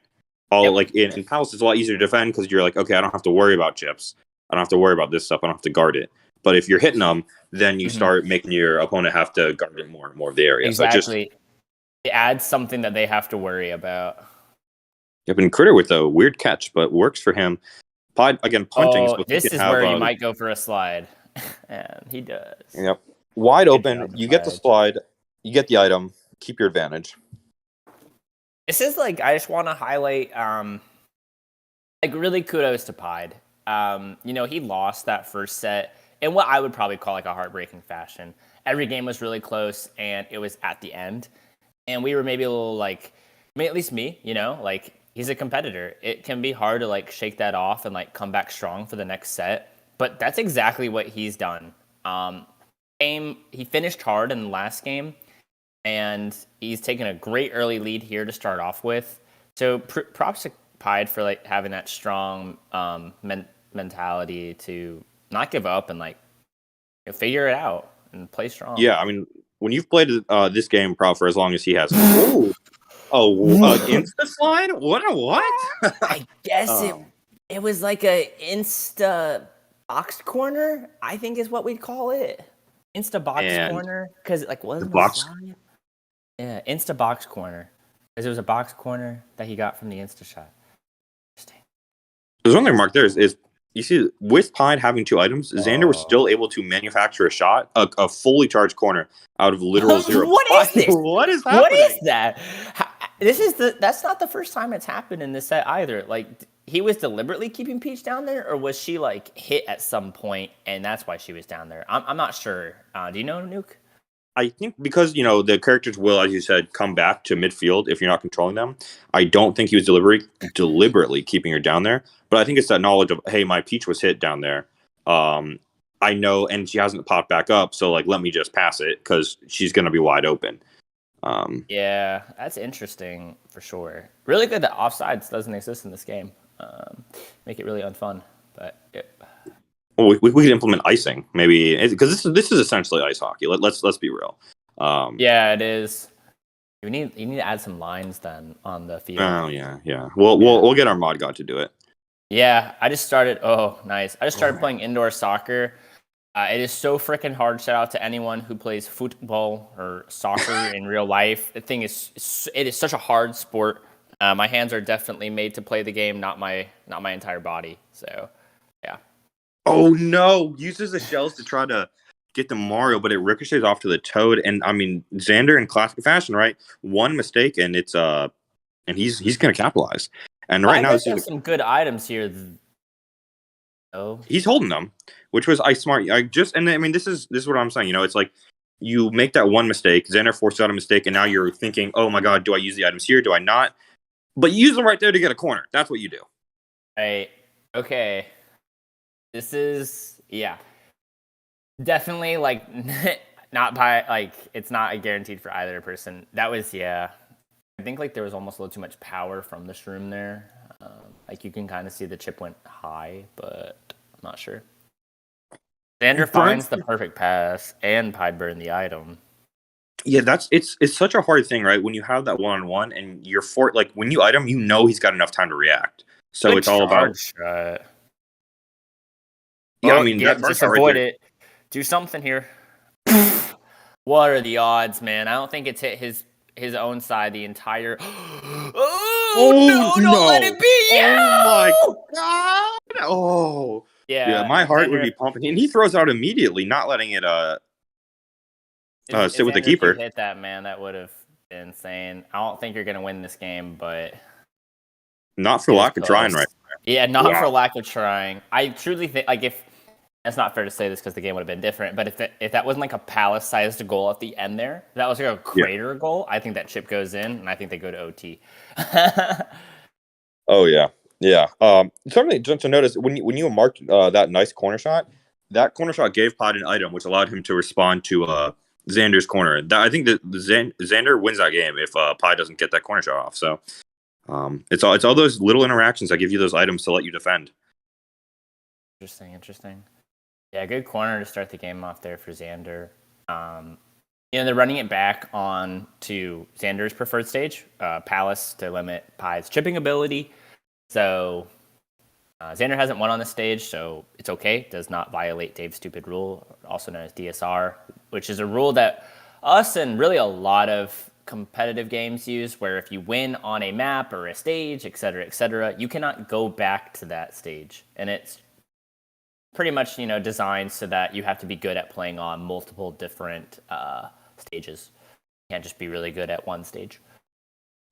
like in Palace it's a lot easier to defend because you're like, okay, I don't have to worry about chips, I don't have to worry about this stuff, I don't have to guard it. But if you're hitting them, then you start making your opponent have to guard it more and more of the area. Exactly. It adds something that they have to worry about. Yep, and Critter with a weird catch, but works for him. Pied, again, punting. Oh, So this he can is have, where you might go for a slide. And he does. Yep. Wide Good open. job, You get the Pied. slide. You get the item. Keep your advantage. This is like, I just want to highlight, like, really kudos to Pied. You know, he lost that first set in what I would probably call like a heartbreaking fashion. Every game was really close, and it was at the end. And we were maybe a little like, I mean, at least me, you know, like, he's a competitor. It can be hard to like shake that off and like come back strong for the next set. But that's exactly what he's done. He finished hard in the last game, and he's taken a great early lead here to start off with. So props to Pied for like having that strong mentality to not give up and like figure it out and play strong. Yeah, I mean, when you've played this game, Prob, for as long as he has. Insta slide? What? I guess it was like a insta box corner, I think is what we'd call it. Insta box corner, because it like wasn't a slide. Yeah, insta box corner, because it was a box corner that he got from the insta shot. Interesting. There's one thing, Mark. Is you see with Pied having 2 items, Xander was still able to manufacture a shot, a fully charged corner out of literal 0. What is this? What is happening? What is that? That's not the first time it's happened in this set either. Like, he was deliberately keeping Peach down there, or was she like hit at some point and that's why she was down there? I'm not sure. Do you know, Nuke? I think because, the characters will, as you said, come back to midfield if you're not controlling them. I don't think he was deliberately keeping her down there. But I think it's that knowledge of, hey, my Peach was hit down there. I know, and she hasn't popped back up, so like let me just pass it because she's going to be wide open. Yeah, that's interesting for sure. Really good that offsides doesn't exist in this game. Make it really unfun. But well, we could implement icing maybe, because this is essentially ice hockey. Let's be real. Yeah, it is. You need to add some lines then on the field. Oh yeah. We'll get our mod god to do it. Yeah, I just started. Oh, nice! I just started playing indoor soccer. It is so freaking hard. Shout out to anyone who plays football or soccer in real life. It is such a hard sport. My hands are definitely made to play the game, not my entire body. So, yeah. Oh no! Uses the shells to try to get the Mario, but it ricochets off to the Toad. And I mean, Xander in classic fashion, right? One mistake, and it's and he's going to capitalize. And right now, there's some good items here. Oh, he's holding them, which was smart. This is what I'm saying. It's like you make that one mistake, Xander forces out a mistake, and now you're thinking, oh my god, do I use the items here? Do I not? But you use them right there to get a corner. That's what you do. Right. Okay. This is definitely like not by like it's not a guaranteed for either person. That was I think like there was almost a little too much power from the shroom there. Like you can kind of see the chip went high, but I'm not sure. Xander finds the perfect pass and Pied burned the item. Yeah, it's such a hard thing, right? When you have that 1-on-1 and you're when you item, he's got enough time to react. So Good it's all about shot. Yeah, I mean, just avoid it. Do something here. What are the odds, man? I don't think it's hit his own side the entire. Oh no! Don't let it be! Oh my god! Oh yeah, my heart would be pumping, and he throws out immediately, not letting it sit with the keeper. Hit that, man. That would have been insane. I don't think you're gonna win this game, but not for lack of trying, right? Yeah, not for lack of trying. I truly think if. It's not fair to say this because the game would have been different, but if that wasn't like a palace-sized goal at the end there, that was like a crater goal, I think that chip goes in, and I think they go to OT. Oh, yeah. Something just to notice, when you marked that nice corner shot, that corner shot gave Pod an item, which allowed him to respond to Xander's corner. I think that Xander wins that game if Pod doesn't get that corner shot off. So it's all those little interactions that give you those items to let you defend. Interesting. Yeah, good corner to start the game off there for Xander. They're running it back on to Xander's preferred stage, Palace, to limit Pied's chipping ability. So Xander hasn't won on this stage, so it's okay. Does not violate Dave's stupid rule, also known as DSR, which is a rule that us and really a lot of competitive games use, where if you win on a map or a stage, etc., you cannot go back to that stage. And it's pretty much, designed so that you have to be good at playing on multiple different stages. You can't just be really good at one stage.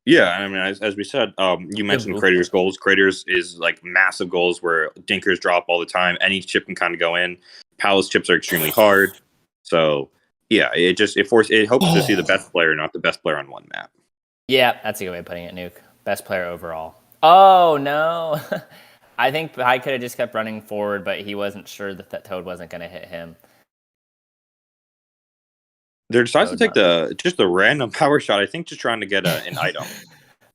Yeah, I mean, as we said, you mentioned Crater's goals. Crater's is like massive goals where dinkers drop all the time. Any chip can kind of go in. Palace chips are extremely hard. So yeah, it hopes to see the best player, not the best player on one map. Yeah, that's a good way of putting it, Nuke. Best player overall. Oh no. I think I could have just kept running forward, but he wasn't sure that Toad wasn't going to hit him. They decided to take the random power shot. I think just trying to get an item.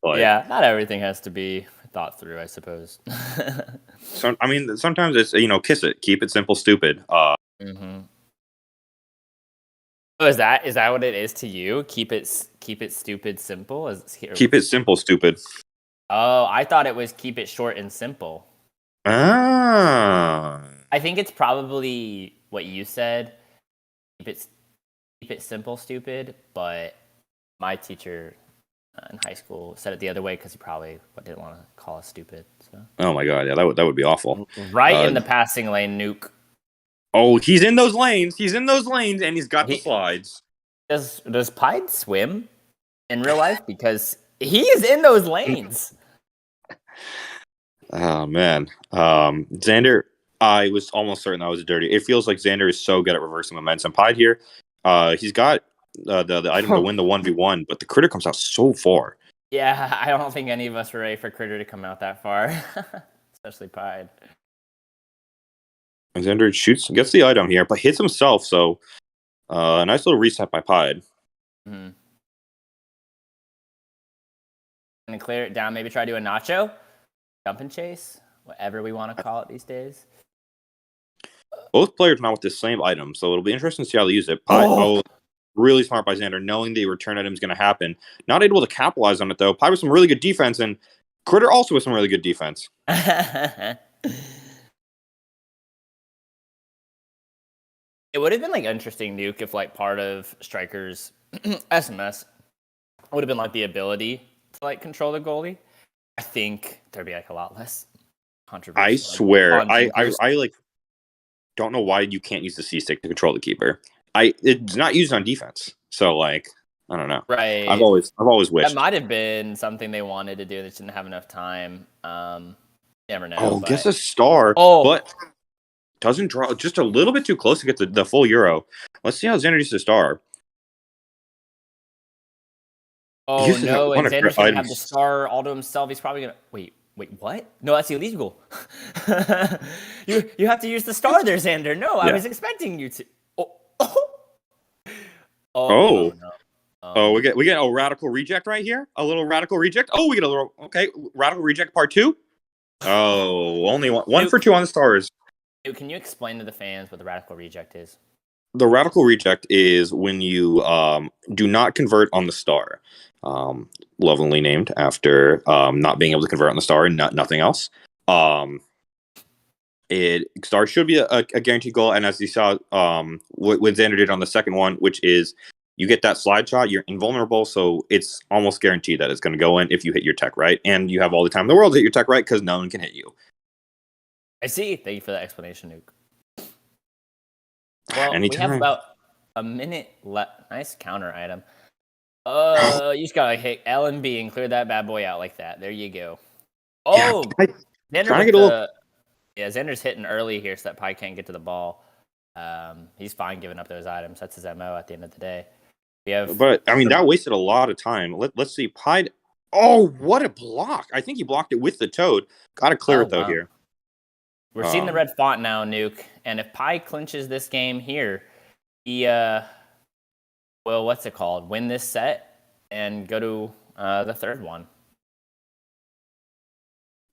But yeah, not everything has to be thought through, I suppose. So I mean, sometimes it's kiss it, keep it simple, stupid. Mm-hmm. Oh, is that what it is to you? Keep it stupid, simple. Keep it simple, stupid. Oh, I thought it was keep it short and simple. Ah. I think it's probably what you said. Keep it simple, stupid. But my teacher in high school said it the other way because he probably didn't want to call us stupid. So. Oh my god, yeah, that would be awful. Right in the passing lane, Nuke. Oh, he's in those lanes. And he's got the slides. Does Pied swim in real life? Because he is in those lanes. Oh man, Xander. I was almost certain that was a dirty. It feels like Xander is so good at reversing momentum. Pied here, he's got the item to win the 1v1, but the critter comes out so far. Yeah, I don't think any of us were ready for critter to come out that far, especially Pied. And Xander gets the item here, but hits himself. So, a nice little reset by Pied. Mm-hmm. And clear it down. Maybe try to do a nacho, jump and chase, whatever we want to call it these days. Both players now with the same item, so it'll be interesting to see how they use it. Pied, really smart by Xander, knowing the return item is going to happen. Not able to capitalize on it though. Pied with some really good defense, and Critter also with some really good defense. It would have been interesting, Nuke, if part of Striker's SMS would have been the ability to control the goalie. I think there'd be a lot less controversy. I swear, I don't know why you can't use the C stick to control the keeper. It's not used on defense, so I don't know. Right. I've always wished that might have been something they wanted to do. They didn't have enough time. Never know. Oh, gets a star. But doesn't draw, just a little bit too close to get the full Euro. Let's see how Xander uses the star. Oh no, and Xander's gonna have the star all to himself. He's probably gonna wait, what? No, that's illegal. you have to use the star there, Xander. No, yeah. I was expecting you to. We get a radical reject right here. A little radical reject. Oh, we get a little radical reject part 2. Oh, only one for 2 on the stars. Can you explain to the fans what the radical reject is? The radical reject is when you do not convert on the star. Lovingly named after not being able to convert on the star and nothing else. Star should be a guaranteed goal, and as you saw, what Xander did on the second one, which is you get that slide shot, you're invulnerable, so it's almost guaranteed that it's going to go in if you hit your tech right, and you have all the time in the world to hit your tech right because no one can hit you. I see. Thank you for that explanation, Nuke. Well, anytime. We have about a minute left. Nice counter item. You just gotta hit L and B and clear that bad boy out like that. There you go. Oh, yeah, Xander's hitting early here so that Pi can't get to the ball. He's fine giving up those items. That's his MO at the end of the day. But I mean, that wasted a lot of time. Let's see, Pi. Oh, what a block! I think he blocked it with the Toad. Gotta clear it though here. We're seeing the red font now, Nuke, and if Pi clinches this game here, he will win this set and go to the third one.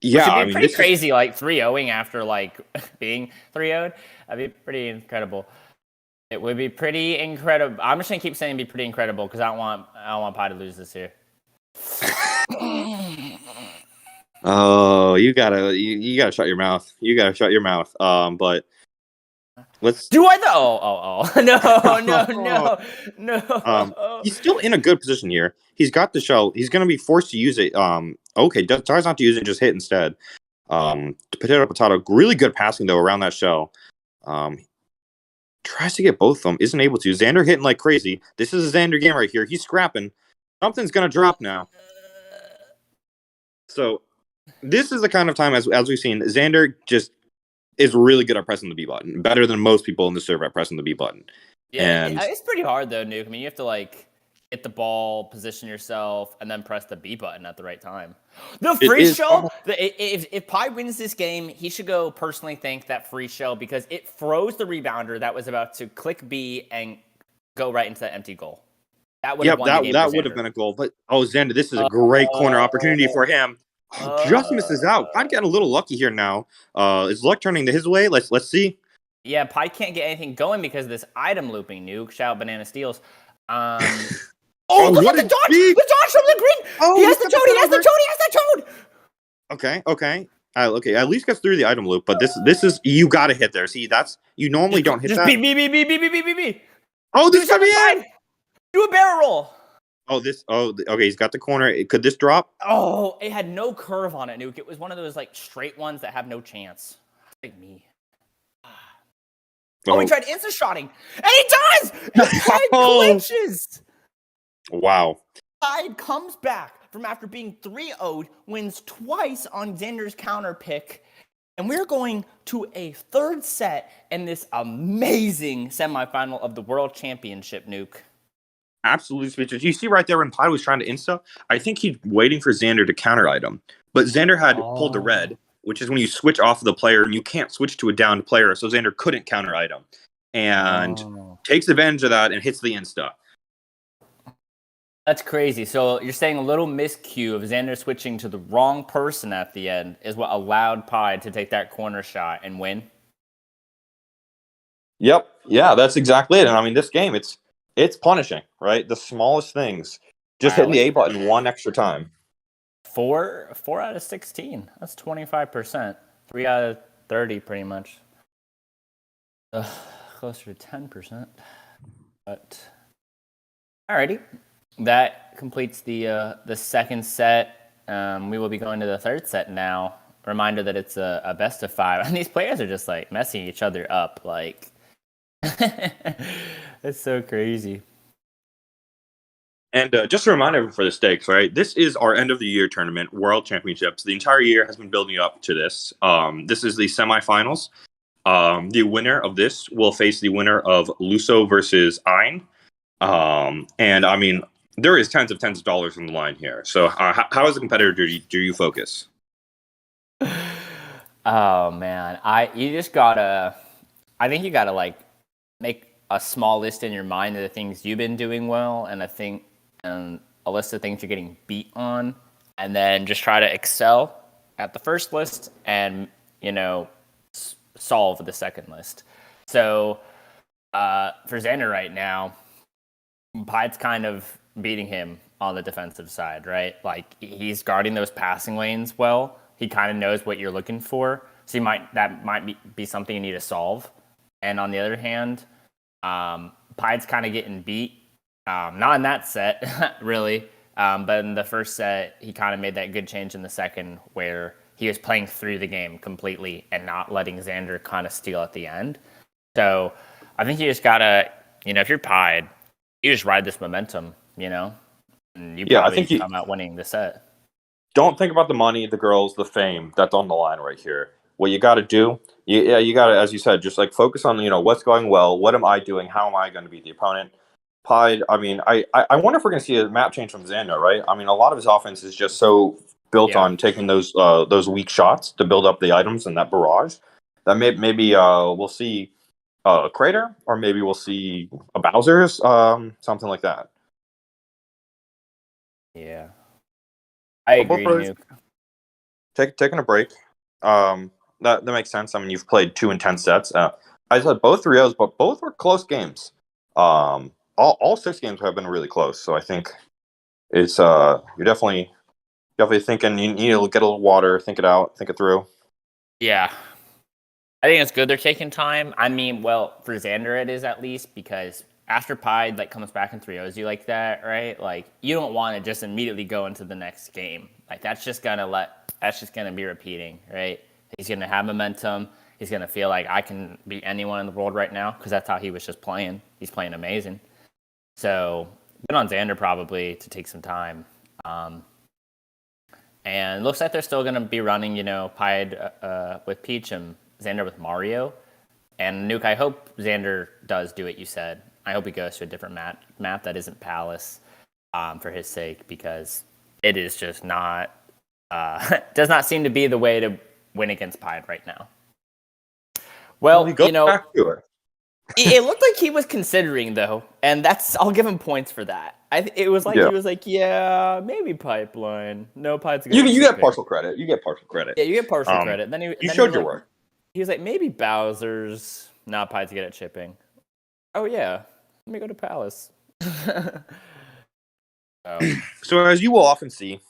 Yeah, Which would be pretty crazy, 3-0ing after being 3-0'd. That'd be pretty incredible. It would be pretty incredible. I'm just gonna keep saying be pretty incredible because I don't want Pi to lose this here. Oh, you gotta shut your mouth. But Let's. Do I though? No. He's still in a good position here. He's got the shell. He's going to be forced to use it. Okay, tries not to use it, just hit instead. Potato. Really good passing though around that shell. Tries to get both of them, isn't able to. Xander hitting like crazy. This is a Xander game right here. He's scrapping. Something's going to drop now. So this is the kind of time, as we've seen, Xander just is really good at pressing the B button. Better than most people in the server at pressing the B button. Yeah, and it's pretty hard though, Nuke. I mean, you have to like hit the ball, position yourself, and then press the B button at the right time. The free shell. If Pi wins this game, he should go personally thank that free shell because it froze the rebounder that was about to click B and go right into that empty goal. That would have won the game. That would have been a goal. But Xander, this is a great corner opportunity for him. Just misses out. I'm getting a little lucky here now. Is luck turning his way? Let's see. Yeah, Pi can't get anything going because of this item looping. Nuke, shout out Banana Steals. Look at the dodge! The dodge from the green! He has the toad! Okay. Okay, at least gets through the item loop, but this is, you gotta hit there. See, that's, you normally don't hit that. B. Oh, this could be it! Do a barrel roll! Okay, he's got the corner. Could this drop? Oh, it had no curve on it, Nuke. It was one of those, like, straight ones that have no chance. Like me. Oh, he tried insta-shotting, and he does! His Tide clinches! Wow. Tide comes back from after being 3-0'd, wins twice on Xander's counter pick, and we're going to a third set in this amazing semifinal of the World Championship, Nuke. Absolutely speechless. You see right there when Pi was trying to insta, I think he's waiting for Xander to counter item, but Xander had pulled the red, which is when you switch off of the player and you can't switch to a downed player, so Xander couldn't counter item. And takes advantage of that and hits the insta. That's crazy. So you're saying a little miscue of Xander switching to the wrong person at the end is what allowed Pi to take that corner shot and win? Yep. Yeah, that's exactly it. And I mean, this game, it's punishing, right? The smallest things. Just hitting the A button one extra time. 4 out of 16. That's 25%. 3 out of 30, pretty much. Closer to 10%. But alrighty, that completes the second set. We will be going to the third set now. Reminder that it's a best of 5, and these players are just like messing each other up. Like, it's so crazy. And just to remind everyone for the stakes, right? This is our end of the year tournament, World Championships. The entire year has been building up to this. This is the semifinals. The winner of this will face the winner of Luso versus Ein. And I mean, there is tens of dollars on the line here. So how as a competitor do you focus? Oh man, I think you gotta like make a small list in your mind of the things you've been doing well, and a list of things you're getting beat on, and then just try to excel at the first list and, solve the second list. So for Xander right now, Pide's kind of beating him on the defensive side, right? Like, he's guarding those passing lanes well. He kind of knows what you're looking for. So that might be something you need to solve. And on the other hand, Pide's kind of getting beat. Not in that set, really. But in the first set, he kind of made that good change in the second where he was playing through the game completely and not letting Xander kind of steal at the end. So I think you just got to, if you're Pied, you just ride this momentum, and you probably come out winning the set. Don't think about the money, the girls, the fame that's on the line right here. What you got to do, you got to, as you said, just like focus on, what's going well. What am I doing? How am I going to beat the opponent? Pied, I mean, I wonder if we're going to see a map change from Xander, right? I mean, a lot of his offense is just so built on taking those weak shots to build up the items and that barrage. That maybe we'll see a Crater, or maybe we'll see a Bowser's, something like that. Yeah, I agree. Taking a break. That makes sense. I mean, you've played 2 intense sets. I said both 3-0s, but both were close games. All 6 games have been really close. So I think it's you're definitely thinking you need to get a little water, think it out, think it through. Yeah. I think it's good they're taking time. I mean, well, for Xander it is at least, because after Pied like comes back and 3-0s you like that, right? Like you don't want to just immediately go into the next game. Like that's just gonna be repeating, right? He's gonna have momentum. He's gonna feel like I can beat anyone in the world right now, because that's how he was just playing. He's playing amazing. So good on Xander probably to take some time. And it looks like they're still going to be running, Pied with Peach and Xander with Mario. And Nuke, I hope Xander does do what you said. I hope he goes to a different map that isn't Palace for his sake, because it is just not, does not seem to be the way to win against Pied right now. Well, back to it. It looked like he was considering, though, and I'll give him points for that. It was like he was like, yeah, maybe Pipeline. No, Pipe's you get partial credit. You get partial credit. Yeah, you get partial credit. Then you showed your work. He was like, maybe Bowser's. Not Pipe's good at chipping. Oh yeah, let me go to Palace. So as you will often see,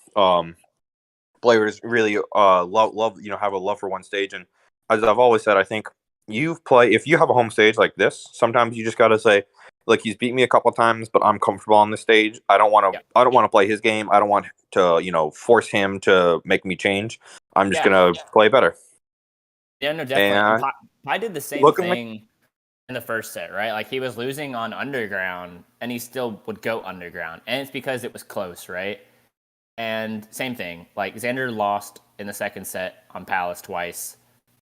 players really love have a love for one stage, and as I've always said, I think if you have a home stage like this, sometimes you just gotta say, like, he's beat me a couple times, but I'm comfortable on this stage. I don't want to play his game. I don't want to force him to make me change. I'm just gonna play better. Yeah, no, definitely. I did the same thing in the first set, right? Like he was losing on underground, and he still would go underground, and it's because it was close, right? And same thing, like Xander lost in the second set on Palace twice,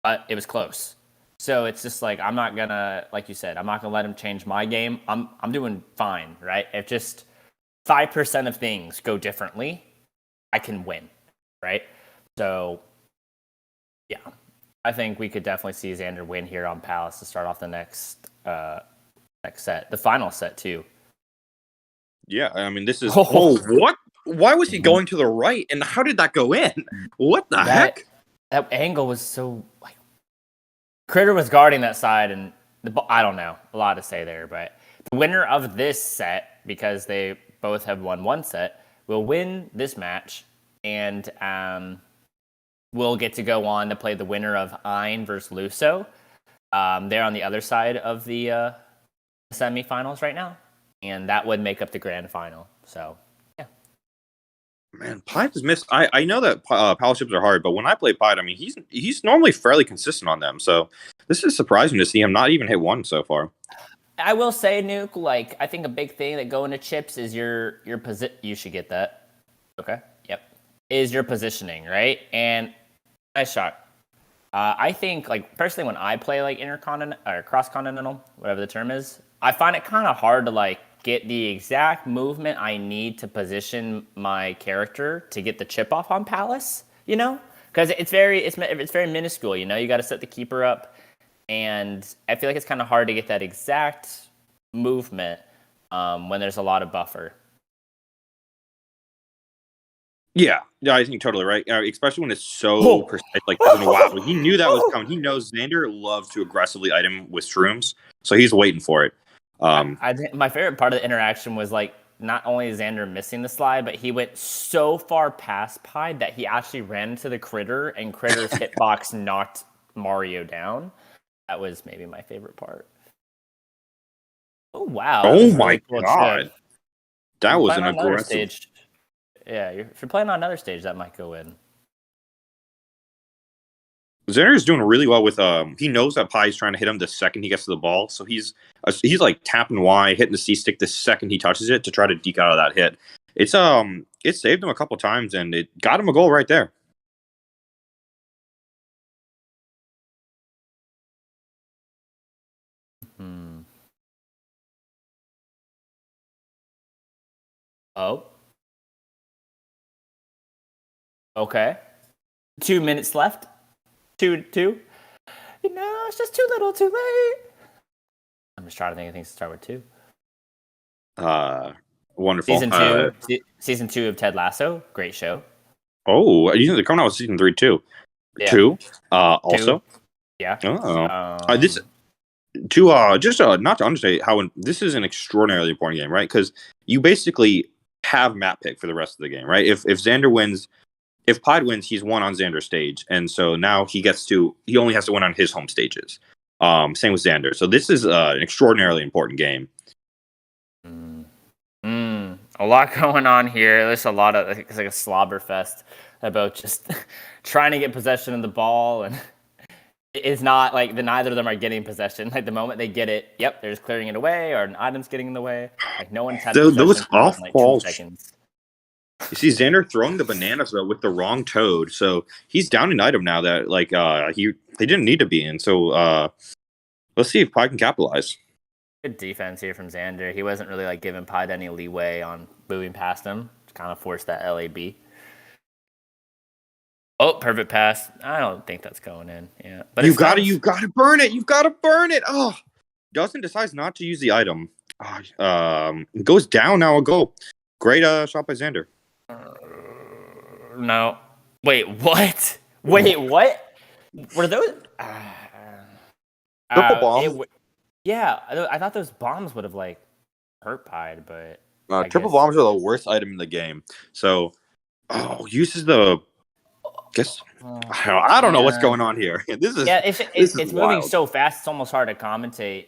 but it was close. So it's just like, I'm not gonna, like you said, I'm not gonna let him change my game. I'm doing fine, right? If just 5% of things go differently, I can win, right? So, yeah, I think we could definitely see Xander win here on Palace to start off the next set, the final set too. Yeah, I mean, this is what? Why was he going to the right, and how did that go in? What the heck? That angle was so like. Critter was guarding that side, and I don't know, a lot to say there, but the winner of this set, because they both have won one set, will win this match, and we'll get to go on to play the winner of Ein versus Luso. They're on the other side of the semifinals right now, and that would make up the grand final. So, yeah. Man, Pied has missed. I know that Palace chips are hard, but when I play Pied, I mean, he's normally fairly consistent on them. So this is surprising to see him not even hit one so far. I will say, Nuke, like, I think a big thing that going to chips is your position. You should get that. Okay. Yep. Is your positioning, right? And nice shot. I think, like, personally, when I play like intercontinental or cross-continental, whatever the term is, I find it kind of hard to like get the exact movement I need to position my character to get the chip off on Palace, because it's very minuscule, you got to set the keeper up, and I feel like it's kind of hard to get that exact movement when there's a lot of buffer. Yeah, I think totally right, especially when it's so precise, like wow, he knew that was coming. He knows Xander loves to aggressively item with shrooms, so he's waiting for it. I think my favorite part of the interaction was like not only Xander missing the slide, but he went so far past Pied that he actually ran into the Critter, and Critter's hitbox knocked Mario down. That was maybe my favorite part. Oh wow! Oh my god, that was an aggressive stage. Yeah, if you're playing on another stage, that might go in. Xander is doing really well with he knows that Pi's trying to hit him the second he gets to the ball, so he's like tapping Y, hitting the C stick the second he touches it to try to deke out of that hit. It saved him a couple times, and it got him a goal right there. Oh. Okay. 2 minutes left. Two. It's just too little, too late. I'm just trying to think of things to start with 2. Wonderful. Season 2 of Ted Lasso, great show. Oh, you know they're coming out with season 3 too. Yeah. 2, also. 2. Yeah. This just not to understate how this is an extraordinarily important game, right? Because you basically have map pick for the rest of the game, right? If Xander wins, if Pied wins, he's won on Xander's stage, and so now he only has to win on his home stages. Same with Xander. So this is an extraordinarily important game. A lot going on here. There's a lot of, it's like a slobber fest about just trying to get possession of the ball, and it's not like neither of them are getting possession. Like the moment they get it, yep, they're just clearing it away, or an item's getting in the way. Like no one's had possession Those for more off than like balls. 2 seconds. You see Xander throwing the bananas though with the wrong toad, so he's down an item now that they didn't need to be in. So let's see if Pied can capitalize. Good defense here from Xander. He wasn't really like giving Pied any leeway on moving past him. Kind of forced that LAB. Oh, perfect pass. I don't think that's going in. Yeah, but you gotta burn it. You've got to burn it. Oh, Dustin decides not to use the item. Goes down now. A goal. Great shot by Xander. No. Wait, what? Wait, what? Were those? Triple bombs. Yeah, I thought those bombs would have like hurt Pied, but triple bombs are the worst item in the game. So, uses the. Guess I don't know what's going on here. This is it's moving so fast. It's almost hard to commentate.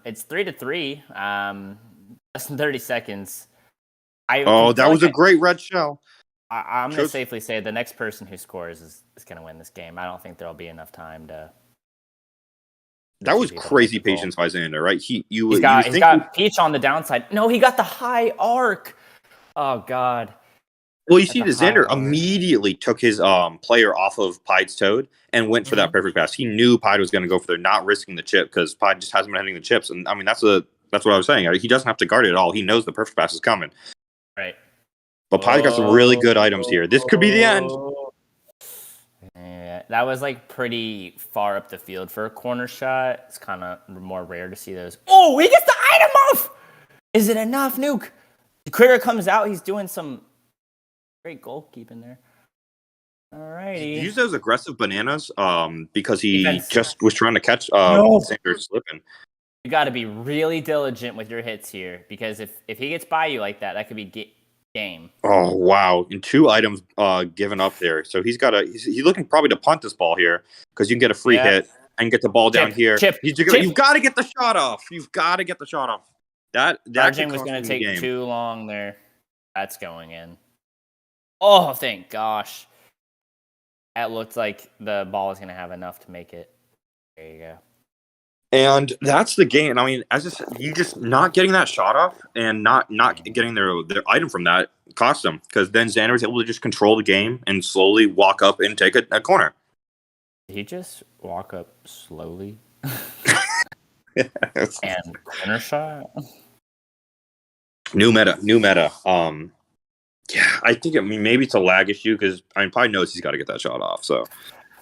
It's 3-3. Less than 30 seconds. That was a great red shell. I'm going to safely say the next person who scores is going to win this game. I don't think there'll be enough time to. That was crazy patience by Xander, right? He's got Peach on the downside. No, he got the high arc. Oh God. Well, you see, Xander immediately took his player off of Pied's toad and went for that perfect pass. He knew Pied was going to go for there, not risking the chip because Pied just hasn't been hitting the chips. And I mean, that's what I was saying. He doesn't have to guard it at all. He knows the perfect pass is coming. Right. But Pied's got some really good items here. This could be the end. Yeah, that was like pretty far up the field for a corner shot. It's kind of more rare to see those. Oh, he gets the item off. Is it enough, Nuke? The critter comes out. He's doing some great goalkeeping there. Alrighty. He used those aggressive bananas because he just was trying to catch Xander slipping. You got to be really diligent with your hits here because if he gets by you like that, that could be game. Oh wow! And 2 items given up there, so he's looking probably to punt this ball here because you can get a free hit and get the ball down here. You've got to get the shot off. You've got to get the shot off. That Charging was going to take too long there. That's going in. Oh, thank gosh. That looked like the ball was going to have enough to make it. There you go. And that's the game. I mean, you just not getting that shot off and not getting their item from that cost them because then Xander was able to just control the game and slowly walk up and take a corner. Did he just walk up slowly? Yes. And corner shot? New meta. Yeah, I think maybe it's a lag issue because Pied knows he's got to get that shot off. So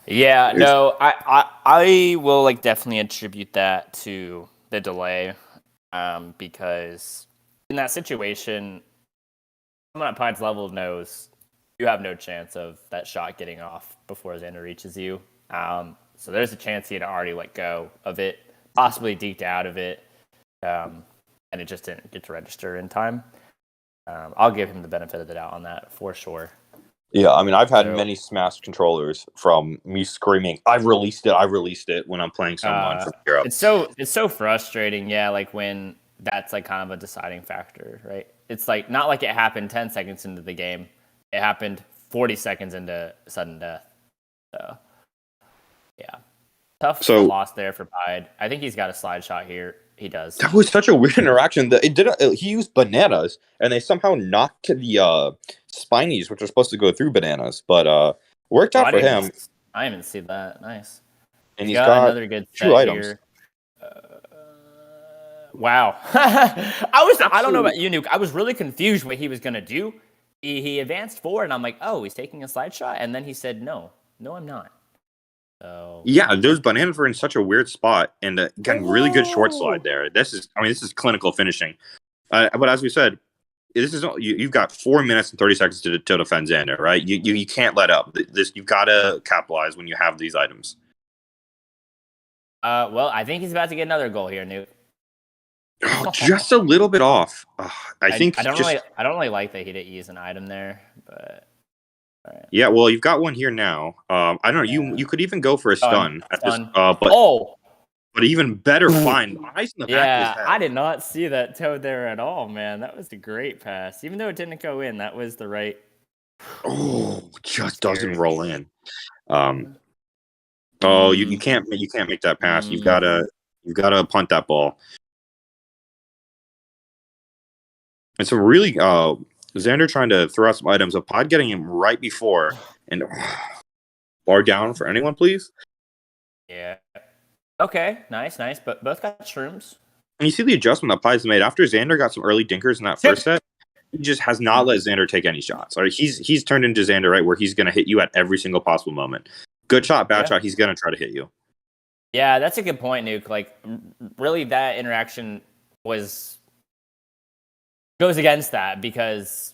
yeah, no, I will like definitely attribute that to the delay, because in that situation, someone at Pied's level knows you have no chance of that shot getting off before Xander reaches you. So there's a chance he'd already let go of it, possibly deked out of it, and it just didn't get to register in time. I'll give him the benefit of the doubt on that for sure. Yeah, I mean, I've had many smashed controllers from me screaming, "I've released it" when I'm playing someone from Europe. It's so frustrating, yeah, like when that's like kind of a deciding factor, right? It's like not like it happened 10 seconds into the game. It happened 40 seconds into sudden death. So, yeah. Tough loss there for Pied. I think he's got a slide shot here. He does. That was such a weird interaction. He used bananas, and they somehow knocked the spinies, which are supposed to go through bananas, but worked out for him. I didn't see that. Nice. And he's got another good 2 items. Here. Wow. I don't know about you, Nuke. I was really confused what he was going to do. He advanced forward, and I'm like, oh, he's taking a slide shot? And then he said, no, I'm not. So yeah, those bananas were in such a weird spot, and getting really good short slide there. This is clinical finishing. But as we said, you've got 4 minutes and 30 seconds to defend Xander, right? You can't let up. You've got to capitalize when you have these items. Well, I think he's about to get another goal here, Nuke. Oh, just a little bit off. I don't really like that he didn't use an item there, but Right. Yeah, well, you've got one here now. I don't know. You could even go for a stun at this, but even better, find eyes in the back of his Yeah, head. I did not see that toe there at all, man. That was a great pass. Even though it didn't go in, that was the right. Oh, just doesn't Scary. roll in. Oh, you can't make that pass. You've gotta punt that ball. And so really, Xander trying to throw out some items. A pod getting him right before, and bar down for anyone, please. Yeah. Okay, nice. But both got shrooms. And you see the adjustment that Pies made after Xander got some early dinkers in that first set. He just has not let Xander take any shots. Or he's turned into Xander, right, where he's going to hit you at every single possible moment. Good shot, bad shot. He's going to try to hit you. Yeah, that's a good point, Nuke. Like, really, that interaction goes against that because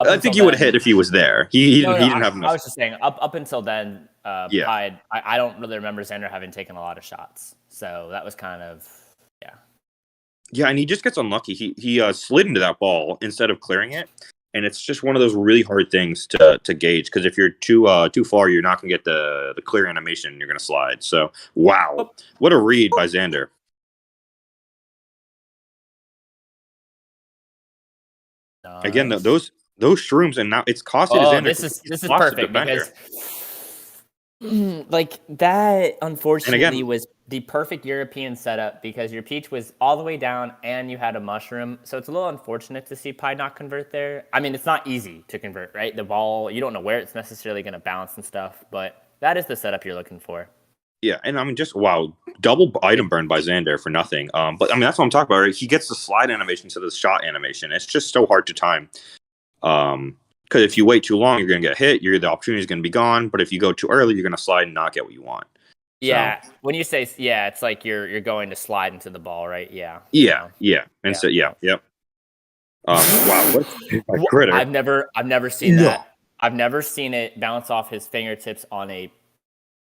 I think he would have hit if he was there. He didn't have enough. I was just saying, up until then, yeah. I don't really remember Xander having taken a lot of shots. So that was kind of, yeah. Yeah, and he just gets unlucky. He slid into that ball instead of clearing it. And it's just one of those really hard things to gauge because if you're too far, you're not going to get the clear animation. You're going to slide. So, wow. What a read by Xander. Nice. Again, those shrooms, and now it's costed Xander. This is perfect because like that unfortunately was the perfect European setup because your peach was all the way down and you had a mushroom. So it's a little unfortunate to see Pi not convert there. I mean, it's not easy to convert, right? The ball, you don't know where it's necessarily going to bounce and stuff, but that is the setup you're looking for. Yeah, and I mean, just wow, double item burn by Xander for nothing. But I mean, that's what I'm talking about. Right? He gets the slide animation to the shot animation. It's just so hard to time. Because if you wait too long, you're going to get hit. The opportunity is going to be gone. But if you go too early, you're going to slide and not get what you want. Yeah, so, when you say it's like you're going to slide into the ball, right? Yeah. Yeah, so, and so yep. Wow, what a critter! I've never seen that. I've never seen it bounce off his fingertips on a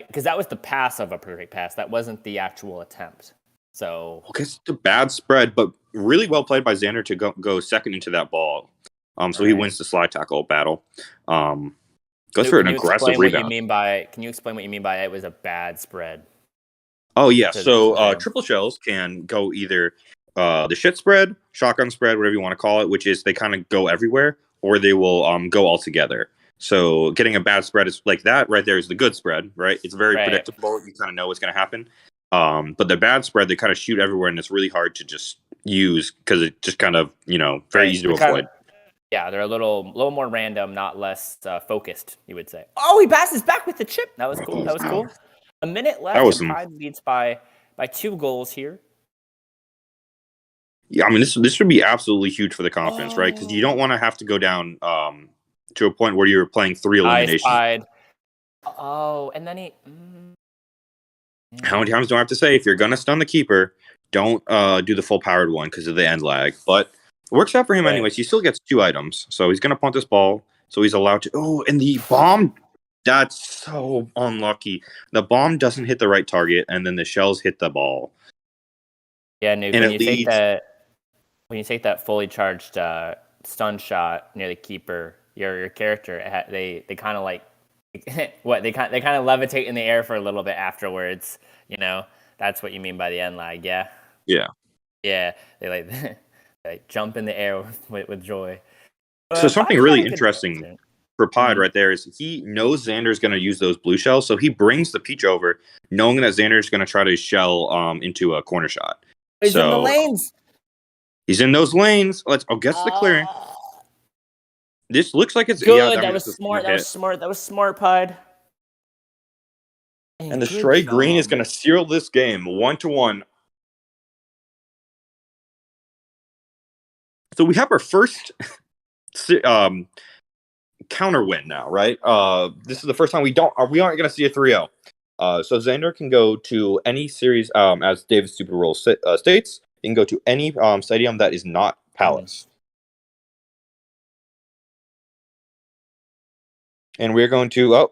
because that was the pass of a perfect pass. That wasn't the actual attempt. So it's a bad spread, but really well played by Xander to go second into that ball. So he wins the slide tackle battle. Goes for an aggressive rebound. Can you explain what you mean by it was a bad spread? Oh yeah, so triple shells can go either the shit spread, shotgun spread, whatever you want to call it, which is they kind of go everywhere, or they will go all together. So getting a bad spread is like that right there is the good spread, right? It's very predictable. You kind of know what's going to happen. But the bad spread, they kind of shoot everywhere, and it's really hard to just use because it just kind of very easy to avoid. They're a little more random, not less focused, you would say. Oh, he passes back with the chip. That was cool. A minute left. Pride leads by 2 goals here. Yeah, I mean this would be absolutely huge for the confidence, right? Because you don't want to have to go down to a point where you're playing 3 eliminations. And then he. How many times do I have to say if you're gonna stun the keeper, don't do the full powered one because of the end lag, but. It works out for him anyways. He still gets 2 items. So he's going to punt this ball. So he's allowed to... Oh, and the bomb... That's so unlucky. The bomb doesn't hit the right target, and then the shells hit the ball. Yeah, Nuke, when you take that fully charged stun shot near the keeper, your character, they kind of like... They kind of levitate in the air for a little bit afterwards. That's what you mean by the end lag, yeah? Yeah. Yeah, they like... Like jump in the air with joy. So something really interesting for Pod right there is he knows Xander's going to use those blue shells, so he brings the peach over, knowing that Xander's going to try to shell into a corner shot. He's in the lanes. He's in those lanes. Gets the clearing. This looks like it's good. That was smart. That was smart, Pod. And the stray green is going to seal this game 1-1. So we have our first counter win now, right? This is the first time we aren't going to see a 3-0. So Xander can go to any series, as David's Stupid Rule states. He can go to any stadium that is not Palace. And we're going to,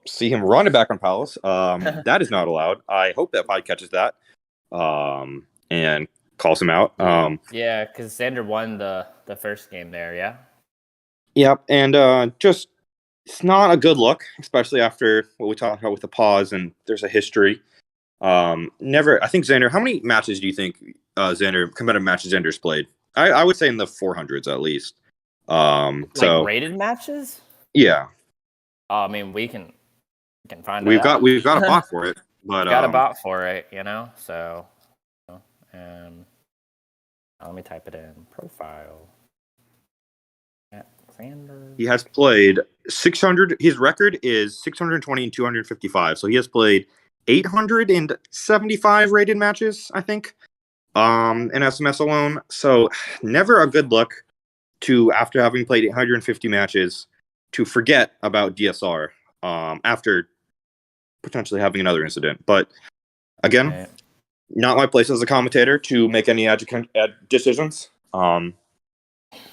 see him run it back on Palace. That is not allowed. I hope that Pod catches that. And calls him out. Because Xander won the first game there, yeah? Yep, and just it's not a good look, especially after what we talked about with the pause and there's a history. Never. I think Xander. How many matches do you think competitive matches Xander's played? I would say in the 400s at least. Like So rated matches? yeah, I mean, we can find it we've out. got a bot for it, but Got a bot for it, So, let me type it in. Profile. Xander. he has played 600. His record is 620 and 255. So he has played 875 rated matches, I think, in SMS alone. So never a good look to, after having played 850 matches, to forget about DSR after potentially having another incident. But again, Right. not my place as a commentator to make any decisions. And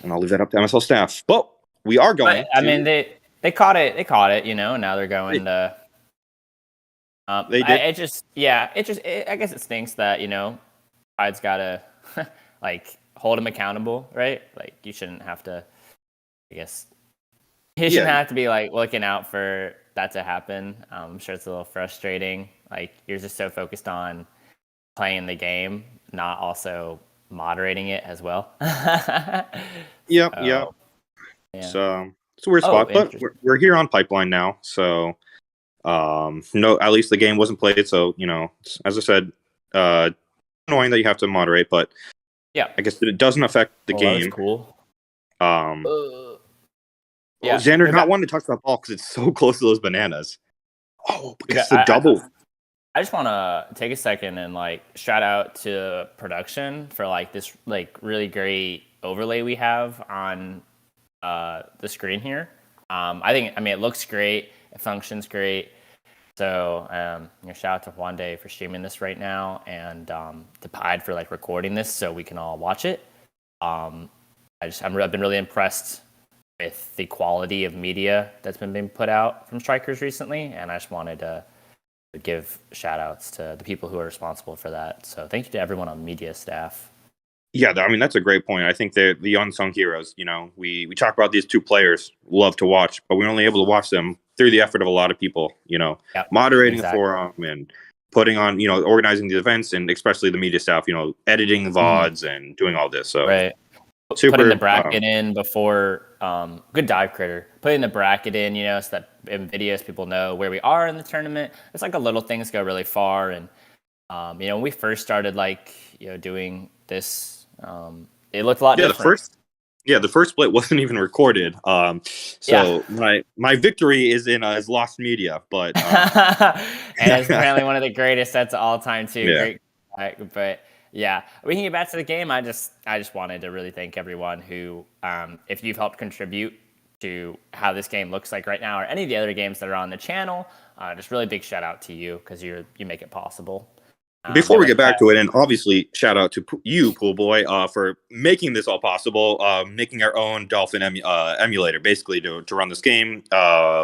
I'll leave that up to MSL staff. But we are going. I mean, they caught it. They caught it. Now they're going to. They did. It just, yeah. I guess it stinks that Pride's gotta like hold him accountable, right? Like you shouldn't have to. I guess he shouldn't have to be like looking out for that to happen. I'm sure it's a little frustrating. Like you're just so focused on playing the game, not also moderating it as well. Yep. Yeah. So it's a weird spot, but we're here on Pipeline now. So no, at least the game wasn't played. So as I said, annoying that you have to moderate, but yeah, I guess that it doesn't affect the game. That's cool. Yeah, Xander not wanting to touch that ball because it's so close to those bananas. Oh, because the double. I just want to take a second and shout out to production for this really great overlay we have on the screen here. I mean it looks great, it functions great. So shout out to Juan Day for streaming this right now, and to Pied for recording this so we can all watch it. I've been really impressed with the quality of media that's been being put out from Strikers recently, and I just wanted to give shout outs to the people who are responsible for that. So thank you to everyone on media staff. Yeah, I mean, that's a great point. I think they're the unsung heroes. We talk about these two players, love to watch, but we're only able to watch them through the effort of a lot of people, moderating the forum and putting on, organizing the events, and especially the media staff, editing the VODs and doing all this. So right. Putting the bracket in before, good dive critter. Putting the bracket in, so that in videos people know where we are in the tournament. It's a little things go really far. And, when we first started, doing this, it looked a lot different. The first split wasn't even recorded. My victory is in is lost media, but and it's apparently one of the greatest sets of all time too. Yeah. Great, but yeah, we can get back to the game. I just wanted to really thank everyone who, if you've helped contribute to how this game looks like right now, or any of the other games that are on the channel, just really big shout out to you because you make it possible. Before we get back to it, and obviously shout out to you, Pool Boy, for making this all possible, making our own Dolphin emulator, basically to run this game.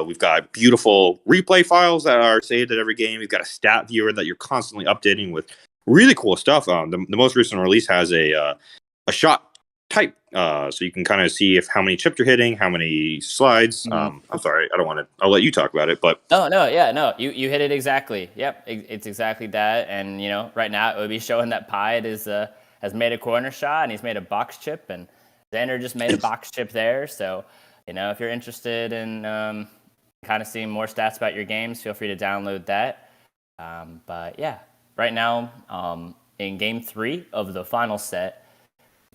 We've got beautiful replay files that are saved at every game. We've got a stat viewer that you're constantly updating with really cool stuff. The most recent release has a shot type, so you can kind of see how many chips you're hitting, how many slides. I'm sorry, I don't want to. I'll let you talk about it, but you hit it exactly. Yep, it's exactly that. And right now it would be showing that Pied has made a corner shot and he's made a box chip, and Xander just made a box chip there. So if you're interested in kind of seeing more stats about your games, feel free to download that. But yeah, right now in game 3 of the final set.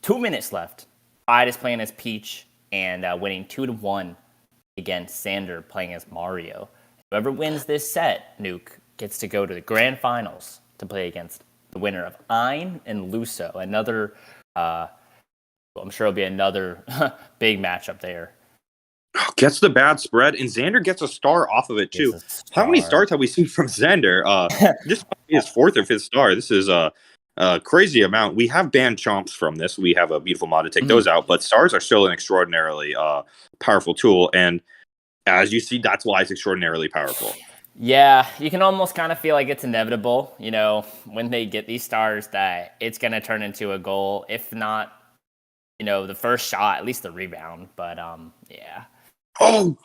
2 minutes left. Pied is playing as Peach and winning 2-1 against Xander playing as Mario. Whoever wins this set, Nuke, gets to go to the grand finals to play against the winner of Ein and Luso. Another, I'm sure it'll be another big matchup there. Gets the bad spread, and Xander gets a star off of it too. How many stars have we seen from Xander? This might be his 4th or 5th star. This is a crazy amount. We have banned chomps from this. We have a beautiful mod to take those out, but stars are still an extraordinarily powerful tool, and as you see, that's why it's extraordinarily powerful. Yeah, you can almost kind of feel like it's inevitable, when they get these stars, that it's going to turn into a goal, if not, the first shot, at least the rebound. But yeah, Oh,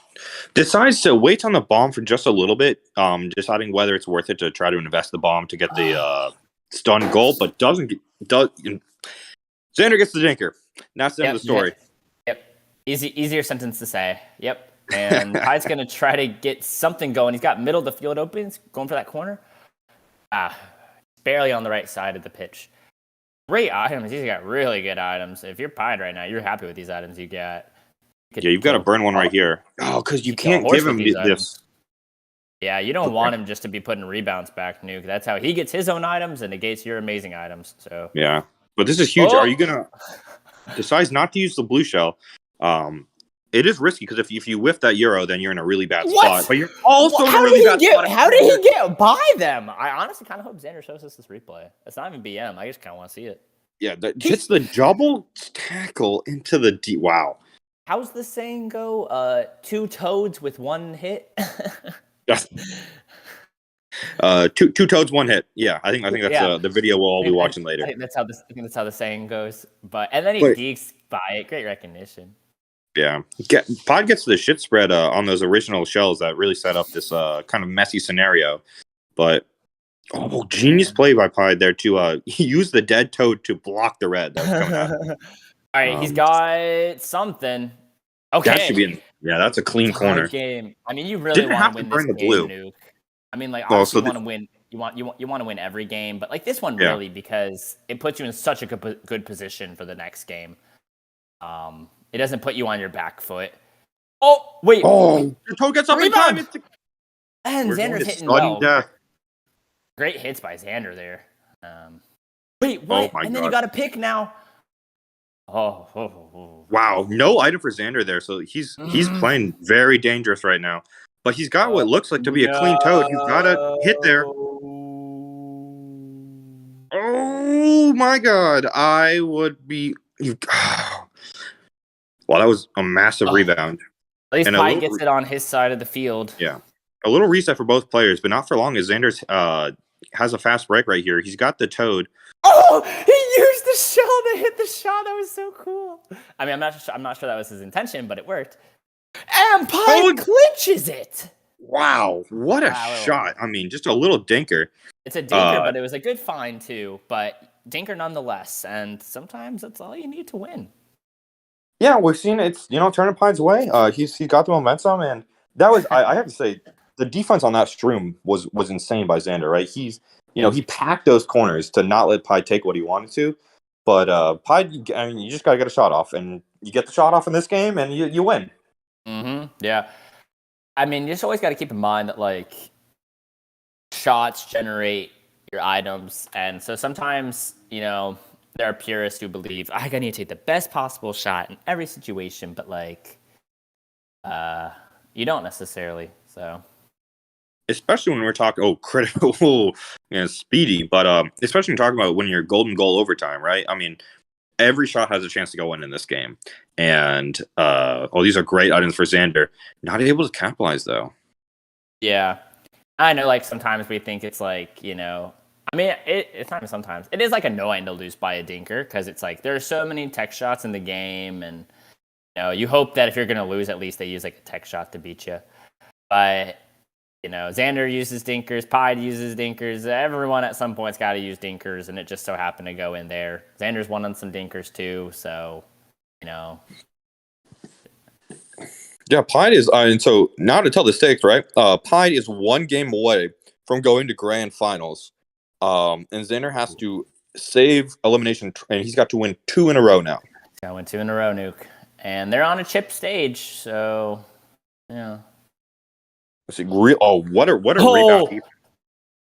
decides to wait on the bomb for just a little bit, deciding whether it's worth it to try to invest the bomb to get the stun goal, but doesn't get, Xander gets the dinker. That's the end of the story. Yep. Easier sentence to say. Yep. And Pide's going to try to get something going. He's got middle of the field open. He's going for that corner. Barely on the right side of the pitch. Great items. He's got really good items. If you're Pied right now, you're happy with these items you got. You've got to burn one right here. Oh, because you can't give him this. Yeah, you don't want him just to be putting rebounds back, Nuke. That's how he gets his own items and negates your amazing items. So yeah, but this is huge. Are you gonna decide not to use the blue shell? It is risky because if you whiff that Euro, then you're in a really bad spot. But you're also in a really bad spot. How did he get by them? I honestly kind of hope Xander shows us this replay. It's not even BM. I just kind of want to see it. Yeah, just the double tackle into the D. Wow. How's the saying go? 2 toads with 1 hit. Two toads, 1 hit. Yeah, I think that's the video we'll all be watching later. I think that's how the saying goes. And then he deeks by it. Great recognition. Yeah, Pod gets the shit spread on those original shells that really set up this kind of messy scenario. But genius play by Pod there to use the dead toad to block the red that was coming out. All right, he's got something. Okay, that should be that's a clean corner game. I mean, you really want to win this game, Nuke. I mean, like obviously you want to win. You want to win every game, but like this one really because it puts you in such a good position for the next game. It doesn't put you on your back foot. Oh, wait. Oh, the toe gets up in time. And Xander's hitting well. Great hits by Xander there. Wait, what? And then you got a pick now. Wow, no item for Xander there. So he's playing very dangerous right now. But he's got what looks like to be a clean toad. He's got a hit there. Oh my God. I would be... Well, that was a massive rebound. At least Pi gets it on his side of the field. Yeah. A little reset for both players, but not for long as Xander's has a fast break right here. He's got the toad. Oh, he used the shell to hit the shot. That was so cool. I mean, I'm not sure that was his intention, but it worked. And Pi clinches it. Wow. What a shot. I mean, just a little dinker. It's a dinker, but it was a good find too. But dinker nonetheless. And sometimes that's all you need to win. Yeah, we've seen it's turning Pine's way. He's got the momentum, and that was I have to say the defense on that stream was insane by Xander. Right, he packed those corners to not let Pie take what he wanted to, but Pie, I mean, you just gotta get a shot off, and you get the shot off in this game, and you win. Yeah, I mean, you just always got to keep in mind that like shots generate your items, and so sometimes there are purists who believe I need to take the best possible shot in every situation, but like, you don't necessarily. So, especially when we're talking critical, speedy, but especially when we're talking about when you're golden goal overtime, right? I mean, every shot has a chance to go in this game, and these are great items for Xander. Not able to capitalize though. Yeah, I know. Like sometimes we think it's like I mean, it's not even sometimes. It is like annoying to lose by a dinker because it's like there are so many tech shots in the game, and you hope that if you're gonna lose, at least they use like a tech shot to beat you. But Xander uses dinkers, Pied uses dinkers. Everyone at some point's got to use dinkers, and it just so happened to go in there. Xander's won on some dinkers too, so Yeah, Pied is, and so now to tell the stakes, right? Pied is 1 game away from going to grand finals. And Xander has to save elimination, and he's got to win 2 in a row now. He's got to win 2 in a row, Nuke. And they're on a chip stage, so, yeah. Let's see, what a rebound.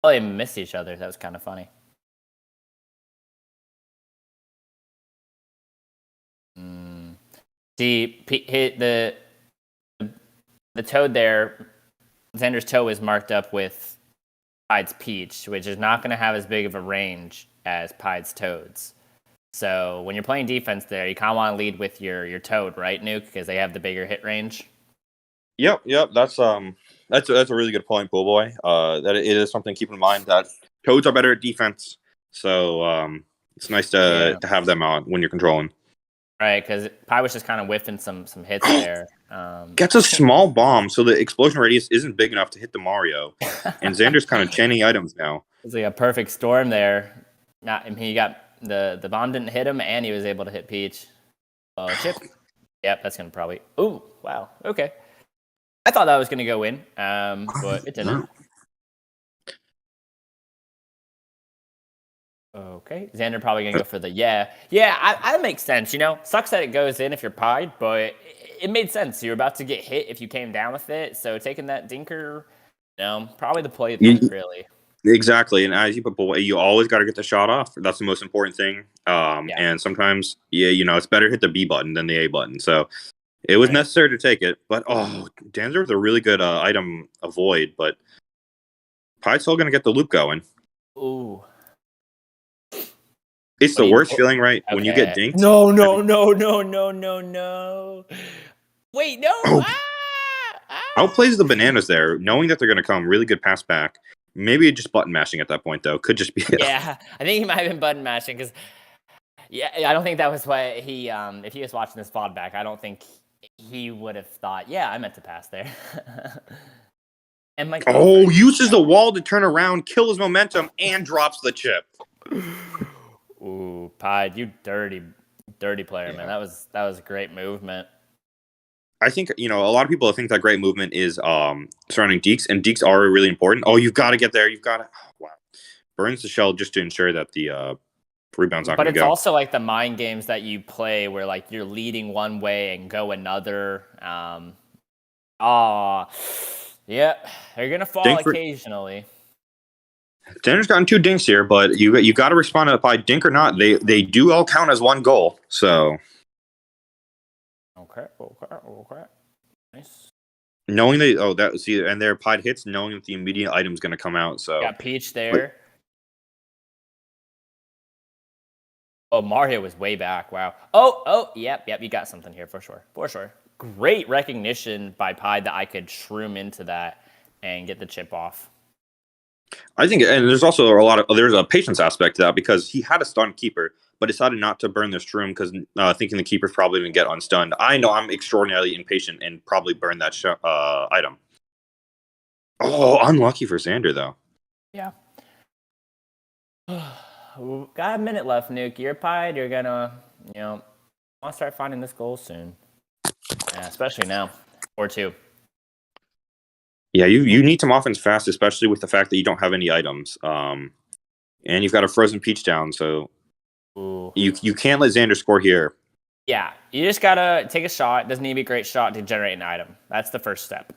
Oh, they missed each other. That was kind of funny. See, hit the toad there. Xander's toe is marked up with Pied's peach, which is not going to have as big of a range as Pied's toads. So when you're playing defense there, you kind of want to lead with your toad, right, Nuke? Because they have the bigger hit range. Yep. That's a really good point, Bull Boy. That it is something to keep in mind that toads are better at defense. So it's nice to have them out when you're controlling. Right, because Pied was just kind of whiffing some hits there. Gets a small bomb, so the explosion radius isn't big enough to hit the Mario. And Xander's kind of chaining items now. It's like a perfect storm there. He got the bomb didn't hit him, and he was able to hit Peach. Oh, chip. Yep, that's gonna probably. Ooh, wow. Okay. I thought that was gonna go in, but it didn't. Okay, Xander probably gonna go for the yeah. That makes sense. Sucks that it goes in if you're pied, but it made sense. You're about to get hit if you came down with it, so taking that dinker, probably the play really. Exactly, and as you put away, you always got to get the shot off. That's the most important thing. And sometimes, it's better to hit the B button than the A button. So it was necessary to take it, but Danzer was a really good item avoid, but Pie's still gonna get the loop going. Ooh. It's the worst feeling, right? Okay. When you get dinked. No. Wait, no. Outplays the bananas there, knowing that they're going to come. Really good pass back. Maybe just button mashing at that point, though. Could just be it. Yeah, I think he might have been button mashing because, I don't think that was what he, if he was watching this VOD back, I don't think he would have thought, I meant to pass there. And uses the wall to turn around, kill his momentum, and drops the chip. Ooh, Pied, you dirty player, man. That was a great movement. I think, a lot of people think that great movement is surrounding deeks, and deeks are really important. Oh, you've got to get there. You've got to. Wow. Burns the shell just to ensure that the rebound's not going to go. But it's also like the mind games that you play where like you're leading one way and go another. Yeah, they're going to fall occasionally. Xander's gotten 2 dinks here, but you got to respond to by dink or not. They do all count as one goal. So okay. Nice. Knowing and their pied hits, knowing that the immediate item's going to come out. So got Peach there. Oh, Mario was way back. Wow. Oh, yep. You got something here for sure. Great recognition by Pied that I could shroom into that and get the chip off. I think, and there's also there's a patience aspect to that because he had a stun keeper, but decided not to burn the shroom because thinking the keeper's probably going to get unstunned. I know I'm extraordinarily impatient and probably burn that item. Oh, unlucky for Xander, though. Yeah. Got a minute left, Nuke. You're Pied. You're going to, want to start finding this goal soon. Yeah, especially now. 4-2. Yeah, you need some offense fast, especially with the fact that you don't have any items. And you've got a frozen Peach down, so you can't let Xander score here. Yeah, you just gotta take a shot. It doesn't need to be a great shot to generate an item. That's the first step.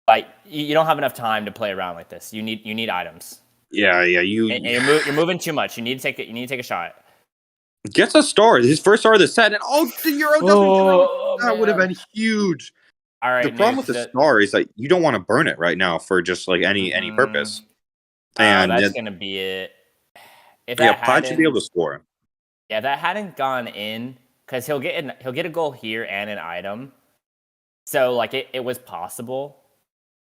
Like you don't have enough time to play around like this. You need items. Yeah. You're moving too much. You need to take it. You need to take a shot. Gets a star. His first star of the set, and the Euro doesn't throw. That would have been huge. All right. The problem with the star is that you don't want to burn it right now for just like any purpose. And that's gonna be it. Pied should be able to score. Yeah, if that hadn't gone in, because he'll get a goal here and an item. So like it was possible.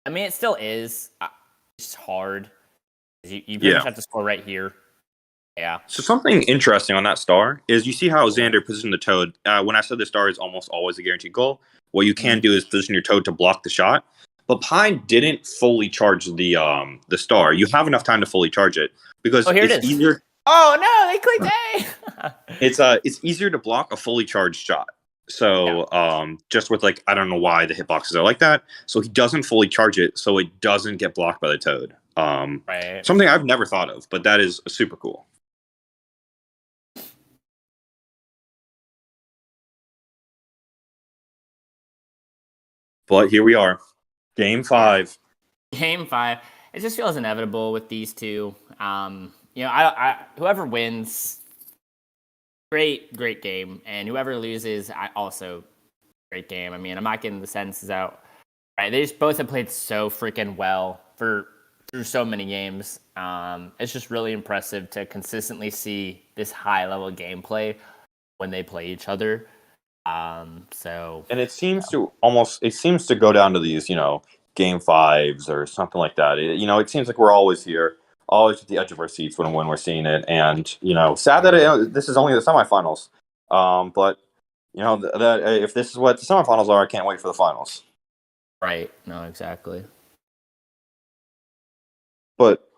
I mean, it still is. It's hard. You pretty much have to score right here. Yeah. So something interesting on that star is you see how Xander positioned the Toad. When I said the star is almost always a guaranteed goal, what you can do is position your Toad to block the shot. But Pine didn't fully charge the star. You have enough time to fully charge it because it's easier. Oh no, they clicked A. It's easier to block a fully charged shot. So just with I don't know why the hitboxes are like that. So he doesn't fully charge it, so it doesn't get blocked by the Toad. Right. Something I've never thought of, but that is super cool. But here we are, Game 5. Game 5. It just feels inevitable with these two. Whoever wins, great game, and whoever loses, also great game. I mean, I'm not getting the sentences out. Right, they just both have played so freaking well through so many games. It's just really impressive to consistently see this high level gameplay when they play each other. And it seems to go down to these, game 5s or something like that. It seems like we're always here, always at the edge of our seats when we're seeing it. And, sad that this is only the semifinals. But You know, if this is what the semifinals are, I can't wait for the finals. Right. No, exactly. But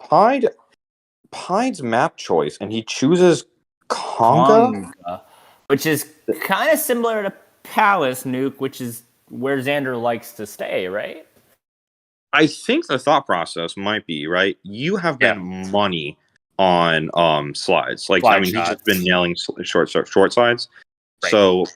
Pide's map choice, and he chooses Conga? Conga, which is kind of similar to Palace Nuke, which is where Xander likes to stay, right? I think the thought process might be, right, you have been money on slides. Like, Slide I mean, he's just been shots. nailing short slides. Right. So,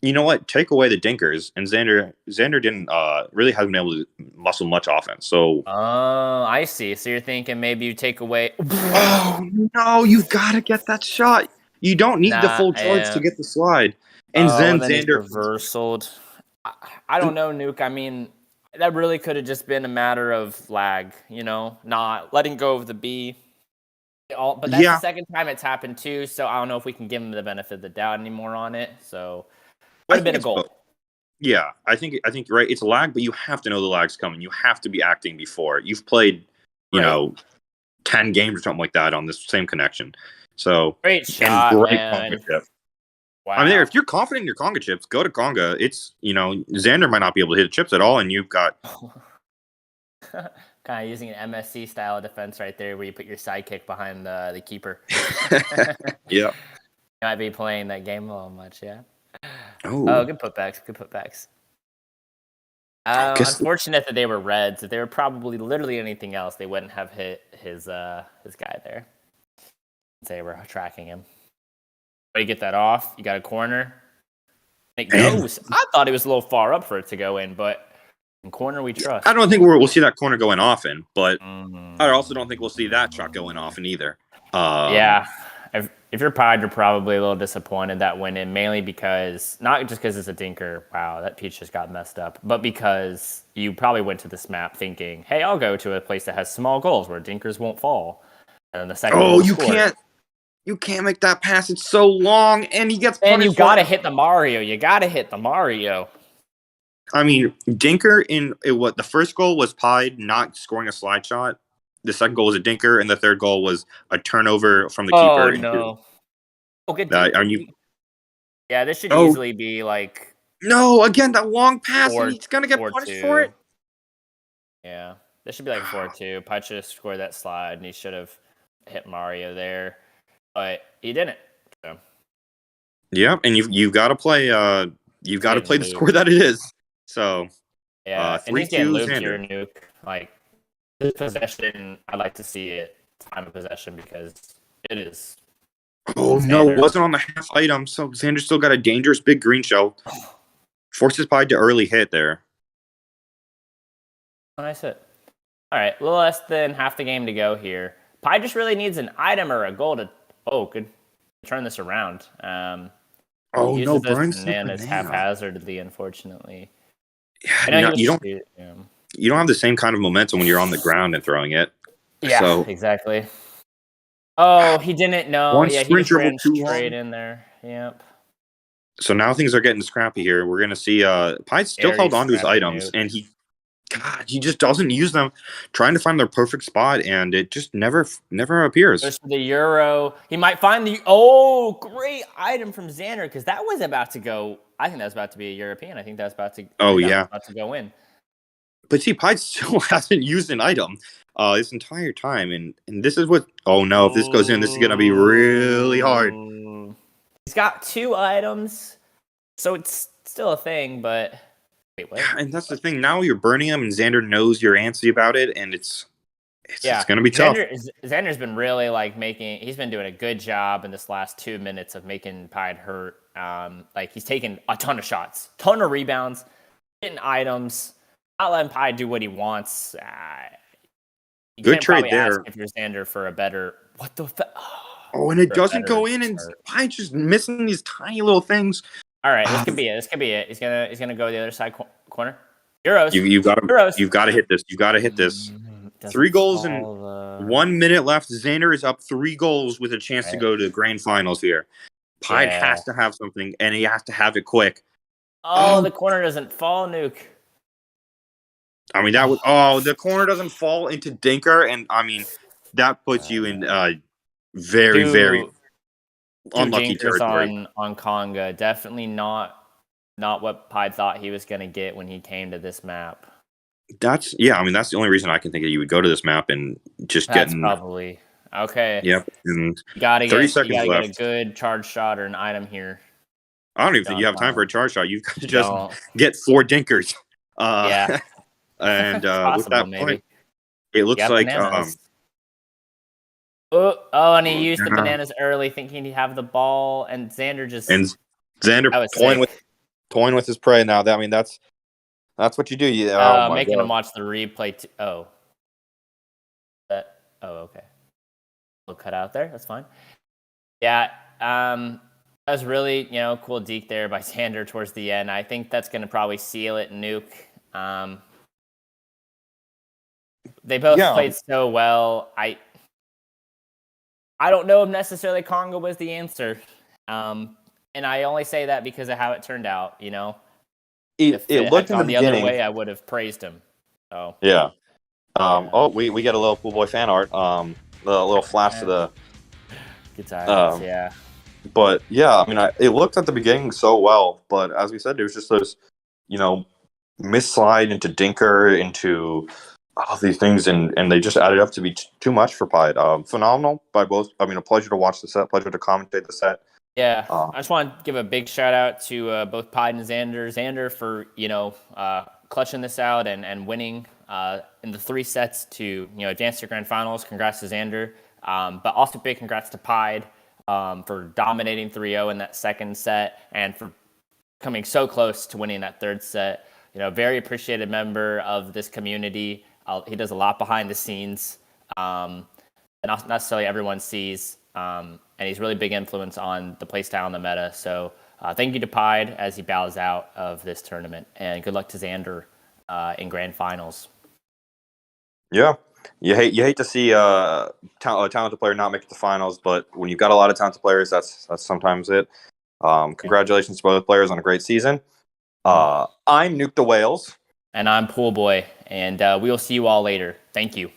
you know what? Take away the dinkers, and Xander didn't really hasn't been able to muscle much offense. So, Oh, I see. So you're thinking maybe you take away. oh no, you've got to get that shot. You don't need the Nah, full charge to yeah. get the slide. And Oh, then and then he's Xander, reversaled. I don't know, Nuke. I mean, that really could have just been a matter of lag, not letting go of the B. But that's the yeah, second time it's happened too, so I don't know if we can give him the benefit of the doubt anymore on it. So would I have been think a it's both. goal. Yeah, I think you're right. It's lag, but you have to know the lag's coming. You have to be acting before. You've played, Right. 10 games or something like that on this same connection. So, Great and shot, great Conga man. chip. I mean, Wow. if you're confident in your Conga chips, go to Conga. It's, Xander might not be able to hit the chips at all, and you've got. Kind of using an MSC style of defense right there, where you put your sidekick behind the keeper. Yeah. You might be playing that game a little much, yeah. Oh, Good putbacks. Good putbacks. guess. Unfortunate that they were reds. If they were probably literally anything else, they wouldn't have hit his guy there. They were tracking him. But you get that off. You got a corner. It goes. I thought it was a little far up for it to go in, but in corner we trust. I don't think we'll see that corner going often, but I also don't think we'll see that shot going often either. Yeah. If you're Pied, you're probably a little disappointed that went in, mainly because, not just because it's a dinker, wow, that peach just got messed up, but because you probably went to this map thinking, hey, I'll go to a place that has small goals where dinkers won't fall. And then the second goal you scored. you can't make that pass. It's so long, and he gets punished. And you gotta hit the Mario. You gotta hit the Mario. I mean, Dinker what the first goal was Pied not scoring a slide shot. The second goal was a Dinker, and the third goal was a turnover from the keeper. Oh, no. Oh, good Yeah, this should Oh. easily be like No, again, that long pass, and he's going to get 4-2. punished for it. Yeah, this should be like 4-2. Pied should have scored that slide, and he should have hit Mario there, but he didn't. So. Yeah, and you've got to play. You've got to play the score that it is. So yeah, 3-2 and he's getting looped Xander. here, Nuke. Like this possession, I'd like to see it time of possession because it is. Oh no, it wasn't on the half item, so Xander still got a dangerous big green shell. Forces Pied to early hit there. Nice hit. All right, a little less than half the game to go here. Pied just really needs an item or a goal to. Oh, could turn this around. Oh no, Burns bananas haphazardly, unfortunately. Yeah, you don't have the same kind of momentum when you're on the ground and throwing it. Yeah, so. Exactly. Oh, he didn't know. Yeah, he just ran straight in there. Yep. So now things are getting scrappy here. We're gonna see Pied still held on to his items, and he just doesn't use them, trying to find their perfect spot, and it just never appears. Goes for the Euro. He might find the great item from Xander, because that was about to go. I think that was about to be a European. I think that was about to. About to go in. But see, Pied still hasn't used an item this entire time, and this is what. Oh no! If this goes in, this is gonna be really hard. He's got 2 items, so it's still a thing. But wait, what? Yeah, and that's the thing. Now you're burning him, and Xander knows you're antsy about it, and it's gonna be tough. Xander's been really he's been doing a good job in this last 2 minutes of making Pied hurt. He's taken a ton of shots, ton of rebounds, getting items, not letting Pied do what he wants. Good trade there. Ask if you're Xander for a better what the. Oh, and it doesn't go in, and Pied's just missing these tiny little things. All right, this could be it. He's gonna go the other side corner. Euros. You've got to hit this. You've got to hit this. 3 goals in 1 minute left. Xander is up 3 goals with a chance to go to the grand finals here. Pied has to have something, and he has to have it quick. Oh, the corner doesn't fall, Nuke. I mean, the corner doesn't fall into Dinker, and I mean, that puts you in very, very unlucky territory. On Conga, definitely not not what Pied thought he was going to get when he came to this map. That's the only reason I can think that you would go to this map and just That's probably okay. Yep. And You gotta 30 get seconds left. get a good charge shot or an item here. I don't even think you have time for a charge shot. You've got to just Don't. get 4 dinkers. Yeah. And possible, with that maybe. point, it looks like and he used the bananas early, thinking he'd have the ball, and Xander just toying with his prey. Now that's what you do. Making him watch the replay. Okay. We'll cut out there. That's fine. Yeah. That was really cool deke there by Xander towards the end. I think that's going to probably seal it. Nuke. They both played so well. I don't know if necessarily Congo was the answer. And I only say that because of how it turned out, If it looked gone the other way, I would have praised him. So yeah. We get a little Pool Boy fan art. The little flash to the guitar. Yeah. But yeah, it looked at the beginning so well, but as we said, there was just those, misslide into Dinker, into all these things, and they just added up to be too much for Pied. Phenomenal by both. A pleasure to watch the set, pleasure to commentate the set. Yeah, I just want to give a big shout out to both Pied and Xander. Xander for clutching this out and winning in the 3 sets to advance to grand finals. Congrats to Xander, but also big congrats to Pied for dominating 3-0 in that second set and for coming so close to winning that third set. Very appreciated member of this community. He does a lot behind the scenes that not necessarily everyone sees. And he's really big influence on the playstyle and the meta. So thank you to Pied as he bows out of this tournament. And good luck to Xander in grand finals. Yeah. You hate to see a talented player not make it to finals, but when you've got a lot of talented players, that's sometimes it. Congratulations to both players on a great season. I'm Nuke the Whales. And I'm Pool Boy. And we will see you all later. Thank you.